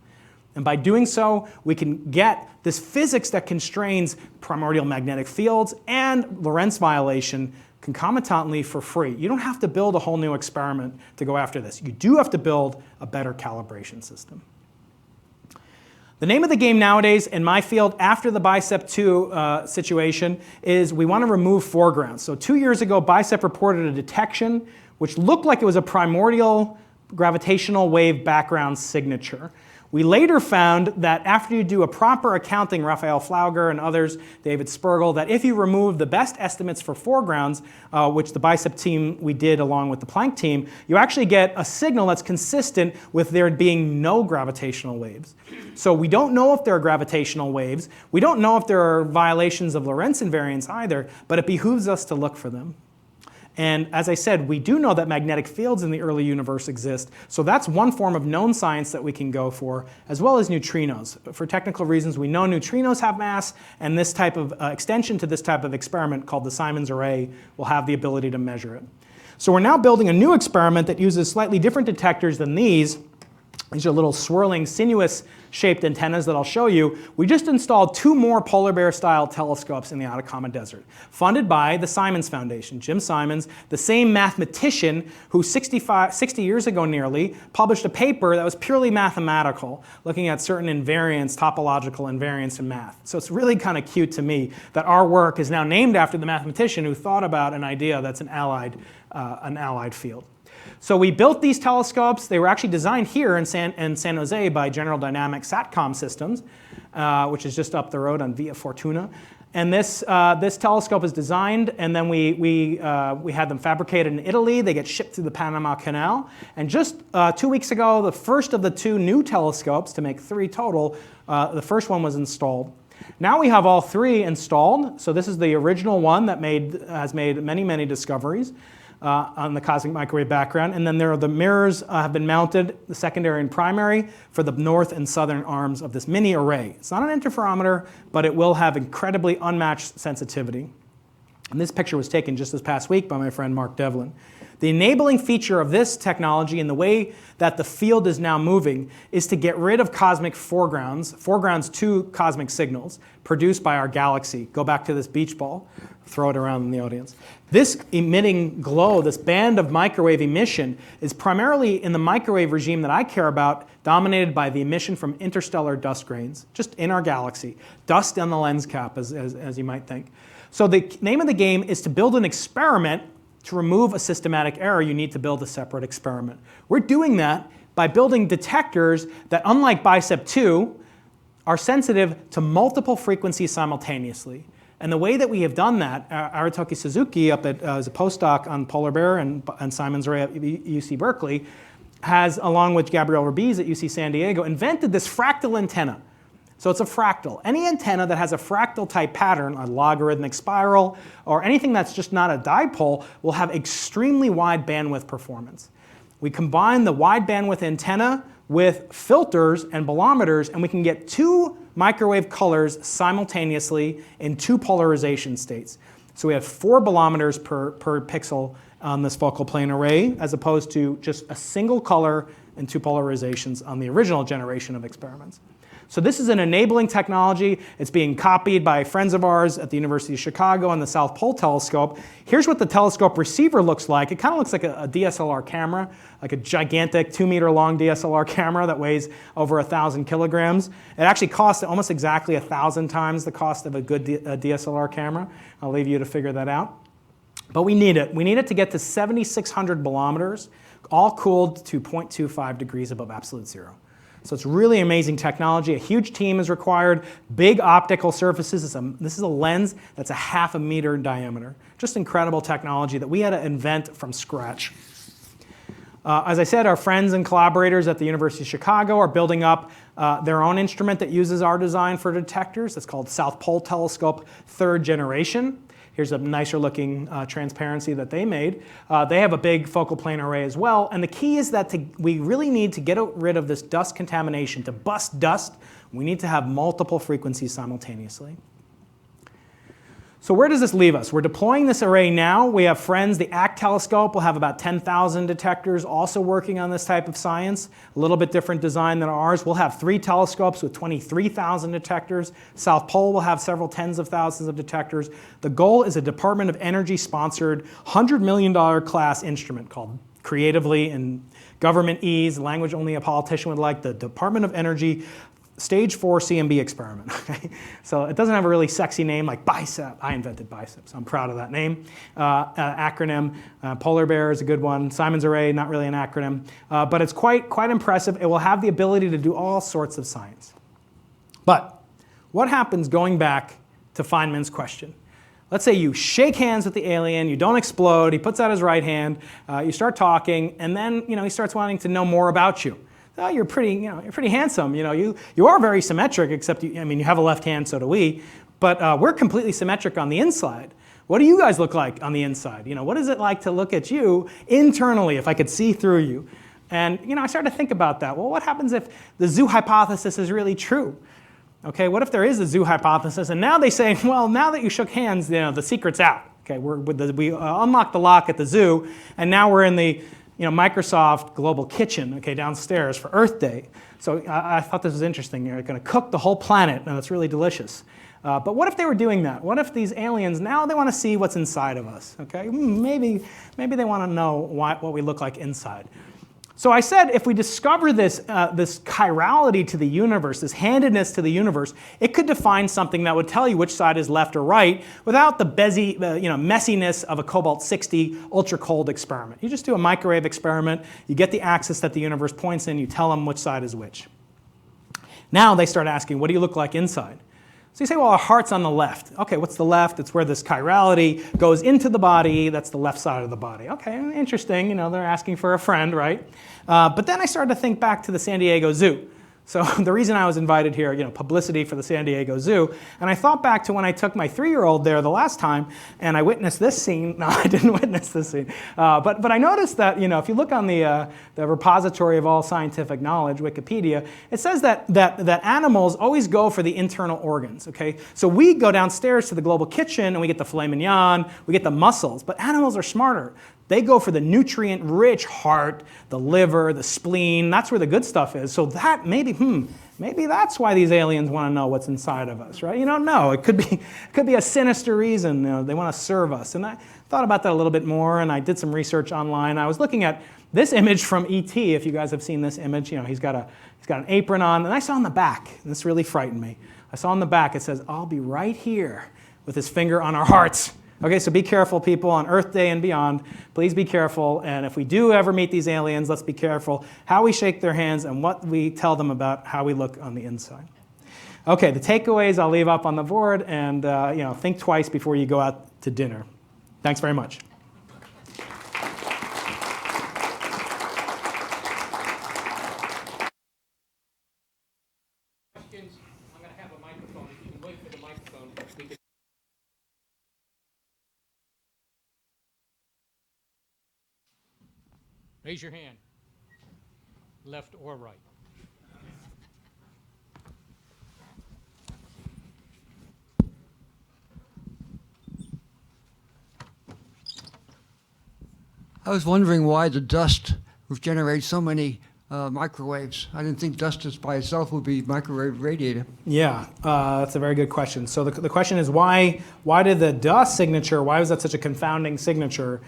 And by doing so, we can get this physics that constrains primordial magnetic fields and Lorentz violation concomitantly for free. You don't have to build a whole new experiment to go after this. You do have to build a better calibration system. The name of the game nowadays in my field after the BICEP 2 situation is we want to remove foregrounds. So 2 years ago, BICEP reported a detection which looked like it was a primordial gravitational wave background signature. We later found that after you do a proper accounting, Raphael Flauger and others, David Spergel, that if you remove the best estimates for foregrounds, which the BICEP team we did along with the Planck team, you actually get a signal that's consistent with there being no gravitational waves. So we don't know if there are gravitational waves. We don't know if there are violations of Lorentz invariance either, but it behooves us to look for them. And as I said, we do know that magnetic fields in the early universe exist. So that's one form of known science that we can go for, as well as neutrinos. For technical reasons, we know neutrinos have mass, and this type of extension to this type of experiment called the Simons array will have the ability to measure it. So we're now building a new experiment that uses slightly different detectors than these. These are little swirling, sinuous-shaped antennas that I'll show you. We just installed 2 more POLARBEAR-style telescopes in the Atacama Desert, funded by the Simons Foundation. Jim Simons, the same mathematician who 60 years ago nearly published a paper that was purely mathematical, looking at certain invariants, topological invariants in math. So it's really kind of cute to me that our work is now named after the mathematician who thought about an idea that's an allied field. So we built these telescopes. They were actually designed here in San Jose by General Dynamics Satcom Systems, which is just up the road on Via Fortuna. And this telescope is designed, and then we had them fabricated in Italy. They get shipped through the Panama Canal. And just 2 weeks ago, the first of the 2 new telescopes, to make 3 total, the first one was installed. Now we have all 3 installed. So this is the original one that has made many, many discoveries on the cosmic microwave background. And then the mirrors have been mounted, the secondary and primary, for the north and southern arms of this mini array. It's not an interferometer, but it will have incredibly unmatched sensitivity. And this picture was taken just this past week by my friend Mark Devlin. The enabling feature of this technology and the way that the field is now moving is to get rid of cosmic foregrounds to cosmic signals produced by our galaxy. Go back to this beach ball, throw it around in the audience. This emitting glow, this band of microwave emission, is primarily in the microwave regime that I care about, dominated by the emission from interstellar dust grains, just in our galaxy. Dust on the lens cap, as you might think. So the name of the game is to build an experiment. To remove a systematic error, you need to build a separate experiment. We're doing that by building detectors that, unlike BICEP 2, are sensitive to multiple frequencies simultaneously. And the way that we have done that, Aritoki Suzuki, as a postdoc on POLARBEAR and Simons Ray at UC Berkeley, has, along with Gabriel Rabiz at UC San Diego, invented this fractal antenna. So it's a fractal. Any antenna that has a fractal type pattern, a logarithmic spiral, or anything that's just not a dipole, will have extremely wide bandwidth performance. We combine the wide bandwidth antenna with filters and bolometers, and we can get 2 microwave colors simultaneously in 2 polarization states. So we have 4 bolometers per pixel on this focal plane array, as opposed to just a single color and 2 polarizations on the original generation of experiments. So this is an enabling technology. It's being copied by friends of ours at the University of Chicago and the South Pole Telescope. Here's what the telescope receiver looks like. It kind of looks like a DSLR camera, like a gigantic 2-meter long DSLR camera that weighs over 1,000 kilograms. It actually costs almost exactly 1,000 times the cost of a good DSLR camera. I'll leave you to figure that out. But we need it. We need it to get to 7,600 bolometers, all cooled to 0.25 degrees above absolute zero. So it's really amazing technology. A huge team is required, big optical surfaces. This is a lens that's a 0.5 meter in diameter. Just incredible technology that we had to invent from scratch. As I said, our friends and collaborators at the University of Chicago are building up their own instrument that uses our design for detectors. It's called South Pole Telescope 3rd Generation. Here's a nicer looking transparency that they made. They have a big focal plane array as well. And the key is that we really need to get rid of this dust contamination. To bust dust, we need to have multiple frequencies simultaneously. So where does this leave us? We're deploying this array now. We have friends. The ACT telescope will have about 10,000 detectors also working on this type of science. A little bit different design than ours. We'll have 3 telescopes with 23,000 detectors. South Pole will have several tens of thousands of detectors. The goal is a Department of Energy sponsored $100 million class instrument called creatively in government ease, language only a politician would like, the Department of Energy Stage 4 CMB experiment. Okay? So it doesn't have a really sexy name like BICEP. I invented BICEP, so I'm proud of that name. Acronym. POLARBEAR is a good one. Simons Array, not really an acronym. But it's quite impressive. It will have the ability to do all sorts of science. But what happens going back to Feynman's question? Let's say you shake hands with the alien, you don't explode, he puts out his right hand, you start talking, and then he starts wanting to know more about you. Oh, you're pretty handsome. You are very symmetric, except you have a left hand, so do we. But we're completely symmetric on the inside. What do you guys look like on the inside? What is it like to look at you internally, if I could see through you? And I started to think about that. Well, what happens if the zoo hypothesis is really true? Okay, what if there is a zoo hypothesis, and now they say, well, now that you shook hands, the secret's out. Okay, we unlocked the lock at the zoo, and now we're in the Microsoft Global Kitchen, okay, downstairs for Earth Day. So I thought this was interesting. You're going to cook the whole planet, and it's really delicious. But what if they were doing that? What if these aliens, now they want to see what's inside of us, okay? Maybe they want to know what we look like inside. So I said if we discover this chirality to the universe, this handedness to the universe, it could define something that would tell you which side is left or right without the messiness of a cobalt-60 ultra-cold experiment. You just do a microwave experiment, you get the axis that the universe points in, you tell them which side is which. Now they start asking, what do you look like inside? So you say, well, our heart's on the left. Okay, what's the left? It's where this chirality goes into the body. That's the left side of the body. Okay, interesting. They're asking for a friend, right? But then I started to think back to the San Diego Zoo. So the reason I was invited here, publicity for the San Diego Zoo. And I thought back to when I took my 3-year-old there the last time, and I witnessed this scene. No, I didn't witness this scene. But I noticed that, if you look on the repository of all scientific knowledge, Wikipedia, it says that animals always go for the internal organs, okay? So we go downstairs to the global kitchen, and we get the filet mignon, we get the muscles, but animals are smarter. They go for the nutrient-rich heart, the liver, the spleen. That's where the good stuff is. So that maybe that's why these aliens want to know what's inside of us, right? You don't know. It could be a sinister reason. They want to serve us. And I thought about that a little bit more, and I did some research online. I was looking at this image from E.T. If you guys have seen this image, he's got an apron on, and I saw on the back, and this really frightened me. I saw on the back it says, "I'll be right here," with his finger on our hearts. Okay, so be careful, people, on Earth Day and beyond. Please be careful, and if we do ever meet these aliens, let's be careful how we shake their hands and what we tell them about how we look on the inside. Okay, the takeaways I'll leave up on the board, and think twice before you go out to dinner. Thanks very much. Questions? I'm going to have a microphone. If you can wait for the microphone, we can. Raise your hand, left or right. I was wondering why the dust generates so many microwaves. I didn't think dust just by itself would be microwave radiated. Yeah, that's a very good question. So the question is why did the dust signature, why was that such a confounding signature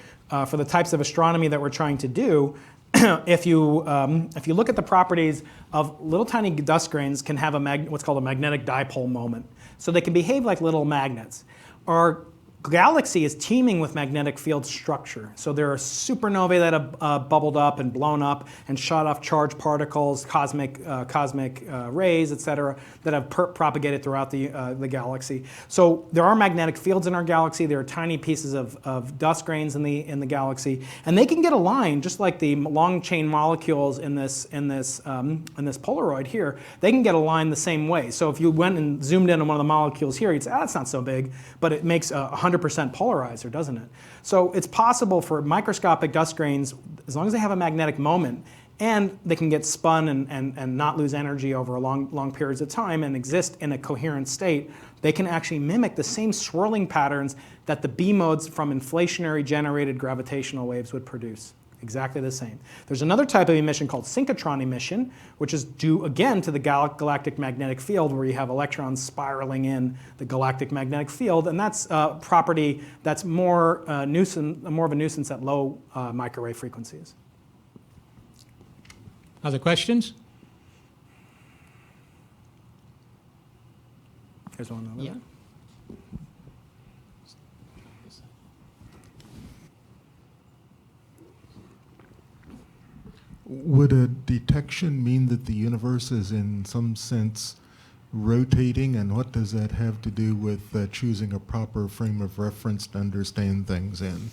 for the types of astronomy that we're trying to do? If you look at the properties of little tiny dust grains can have what's called a magnetic dipole moment. So they can behave like little magnets. Our galaxy is teeming with magnetic field structure. So there are supernovae that have bubbled up and blown up and shot off charged particles, cosmic rays, etc., that have propagated throughout the galaxy. So there are magnetic fields in our galaxy. There are tiny pieces of dust grains in the galaxy, and they can get aligned just like the long chain molecules in this Polaroid here. They can get aligned the same way. So if you went and zoomed in on one of the molecules here, you'd say, "Oh, that's not so big," but it makes 100% polarizer, doesn't it? So it's possible for microscopic dust grains, as long as they have a magnetic moment, and they can get spun and not lose energy over long periods of time and exist in a coherent state, they can actually mimic the same swirling patterns that the B modes from inflationary generated gravitational waves would produce. Exactly the same. There's another type of emission called synchrotron emission, which is due again to the galactic magnetic field, where you have electrons spiraling in the galactic magnetic field, and that's a property that's more of a nuisance at low microwave frequencies. Other questions? Here's one over there. Would a detection mean that the universe is in some sense rotating, and what does that have to do with choosing a proper frame of reference to understand things in?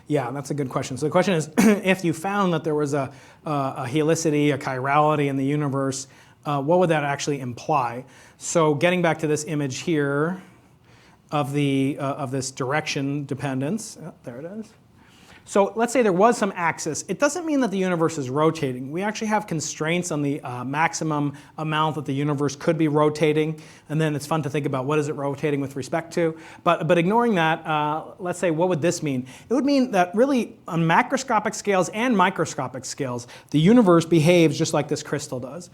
Yeah, that's a good question. So the question is, if you found that there was a helicity, a chirality in the universe, what would that actually imply? So getting back to this image here of this direction dependence, there it is. So let's say there was some axis. It doesn't mean that the universe is rotating. We actually have constraints on the maximum amount that the universe could be rotating. And then it's fun to think about what is it rotating with respect to. But ignoring that, let's say, what would this mean? It would mean that really on macroscopic scales and microscopic scales, the universe behaves just like this crystal does.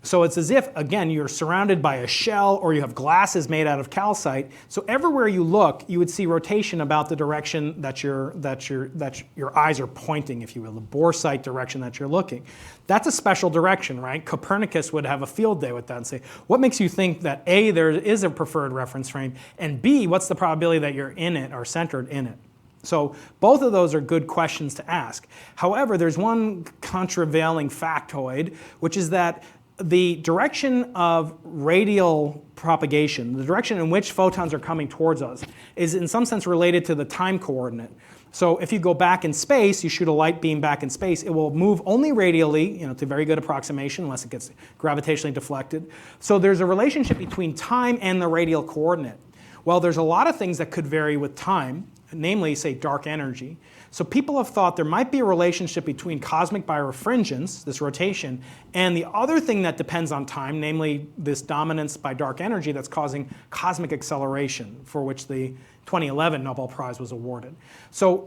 So it's as if, again, you're surrounded by a shell or you have glasses made out of calcite. So everywhere you look, you would see rotation about the direction that your eyes are pointing, if you will, the boresight direction that you're looking. That's a special direction, right? Copernicus would have a field day with that and say, what makes you think that A, there is a preferred reference frame, and B, what's the probability that you're in it or centered in it? So both of those are good questions to ask. However, there's one contravailing factoid, which is that the direction of radial propagation, the direction in which photons are coming towards us, is in some sense related to the time coordinate. So if you go back in space, you shoot a light beam back in space, it will move only radially, to a very good approximation, unless it gets gravitationally deflected. So there's a relationship between time and the radial coordinate. Well, there's a lot of things that could vary with time, namely, say, dark energy. So people have thought there might be a relationship between cosmic birefringence, this rotation, and the other thing that depends on time, namely this dominance by dark energy that's causing cosmic acceleration, for which the 2011 Nobel Prize was awarded. So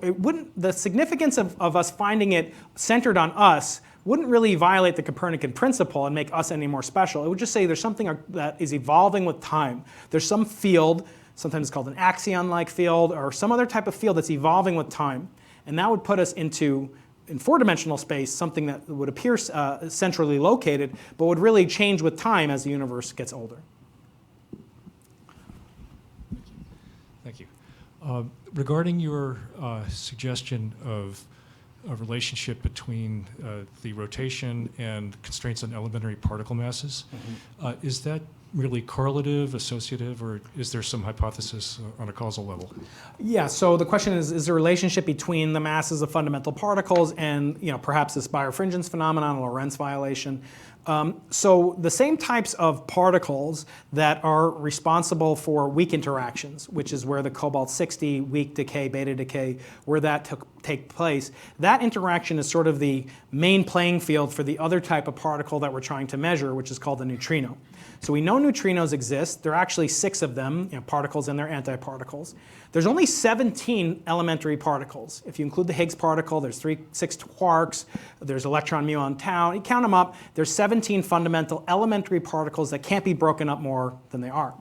the significance of us finding it centered on us wouldn't really violate the Copernican principle and make us any more special. It would just say there's something that is evolving with time. There's some field, sometimes it's called an axion-like field, or some other type of field that's evolving with time. And that would put us in four-dimensional space, something that would appear centrally located, but would really change with time as the universe gets older. Thank you. Regarding your suggestion of a relationship between the rotation and constraints on elementary particle masses, is that really correlative, associative, or is there some hypothesis on a causal level? Yeah, so the question is there a relationship between the masses of fundamental particles and perhaps this birefringence phenomenon, Lorentz violation? So the same types of particles that are responsible for weak interactions, which is where the cobalt-60 weak decay, beta decay, where that take place, that interaction is sort of the main playing field for the other type of particle that we're trying to measure, which is called the neutrino. So we know neutrinos exist. There are actually 6 of them, particles and their antiparticles. There's only 17 elementary particles. If you include the Higgs particle, there's 6 quarks, there's electron, muon, tau. You count them up, there's 17 fundamental elementary particles that can't be broken up more than they are.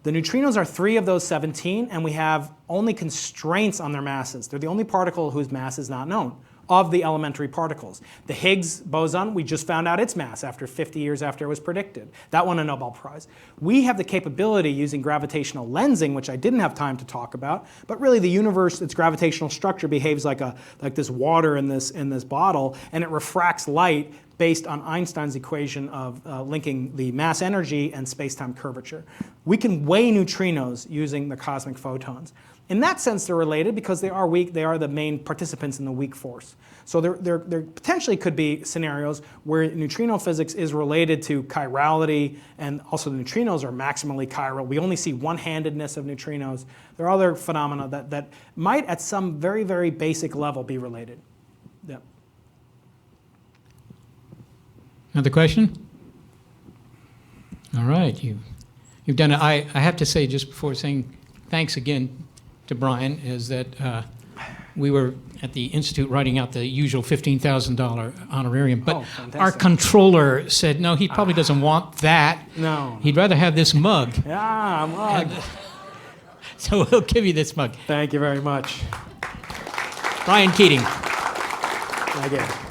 The neutrinos are 3 of those 17, and we have only constraints on their masses. They're the only particle whose mass is not known of the elementary particles. The Higgs boson, we just found out its mass after 50 years after it was predicted. That won a Nobel Prize. We have the capability using gravitational lensing, which I didn't have time to talk about, but really the universe, its gravitational structure behaves like this water in this bottle, and it refracts light based on Einstein's equation of linking the mass energy and space-time curvature. We can weigh neutrinos using the cosmic photons. In that sense, they're related because they are weak. They are the main participants in the weak force. So there potentially could be scenarios where neutrino physics is related to chirality, and also the neutrinos are maximally chiral. We only see one-handedness of neutrinos. There are other phenomena that might, at some very, very basic level, be related. Yeah. Another question? All right, you've done it. I have to say, just before saying thanks again to Brian, is that we were at the Institute writing out the usual $15,000 honorarium, but our controller said, no, he probably doesn't want that. No. He'd rather have this mug. Yeah, mug. So we'll give you this mug. Thank you very much. Brian Keating. Again.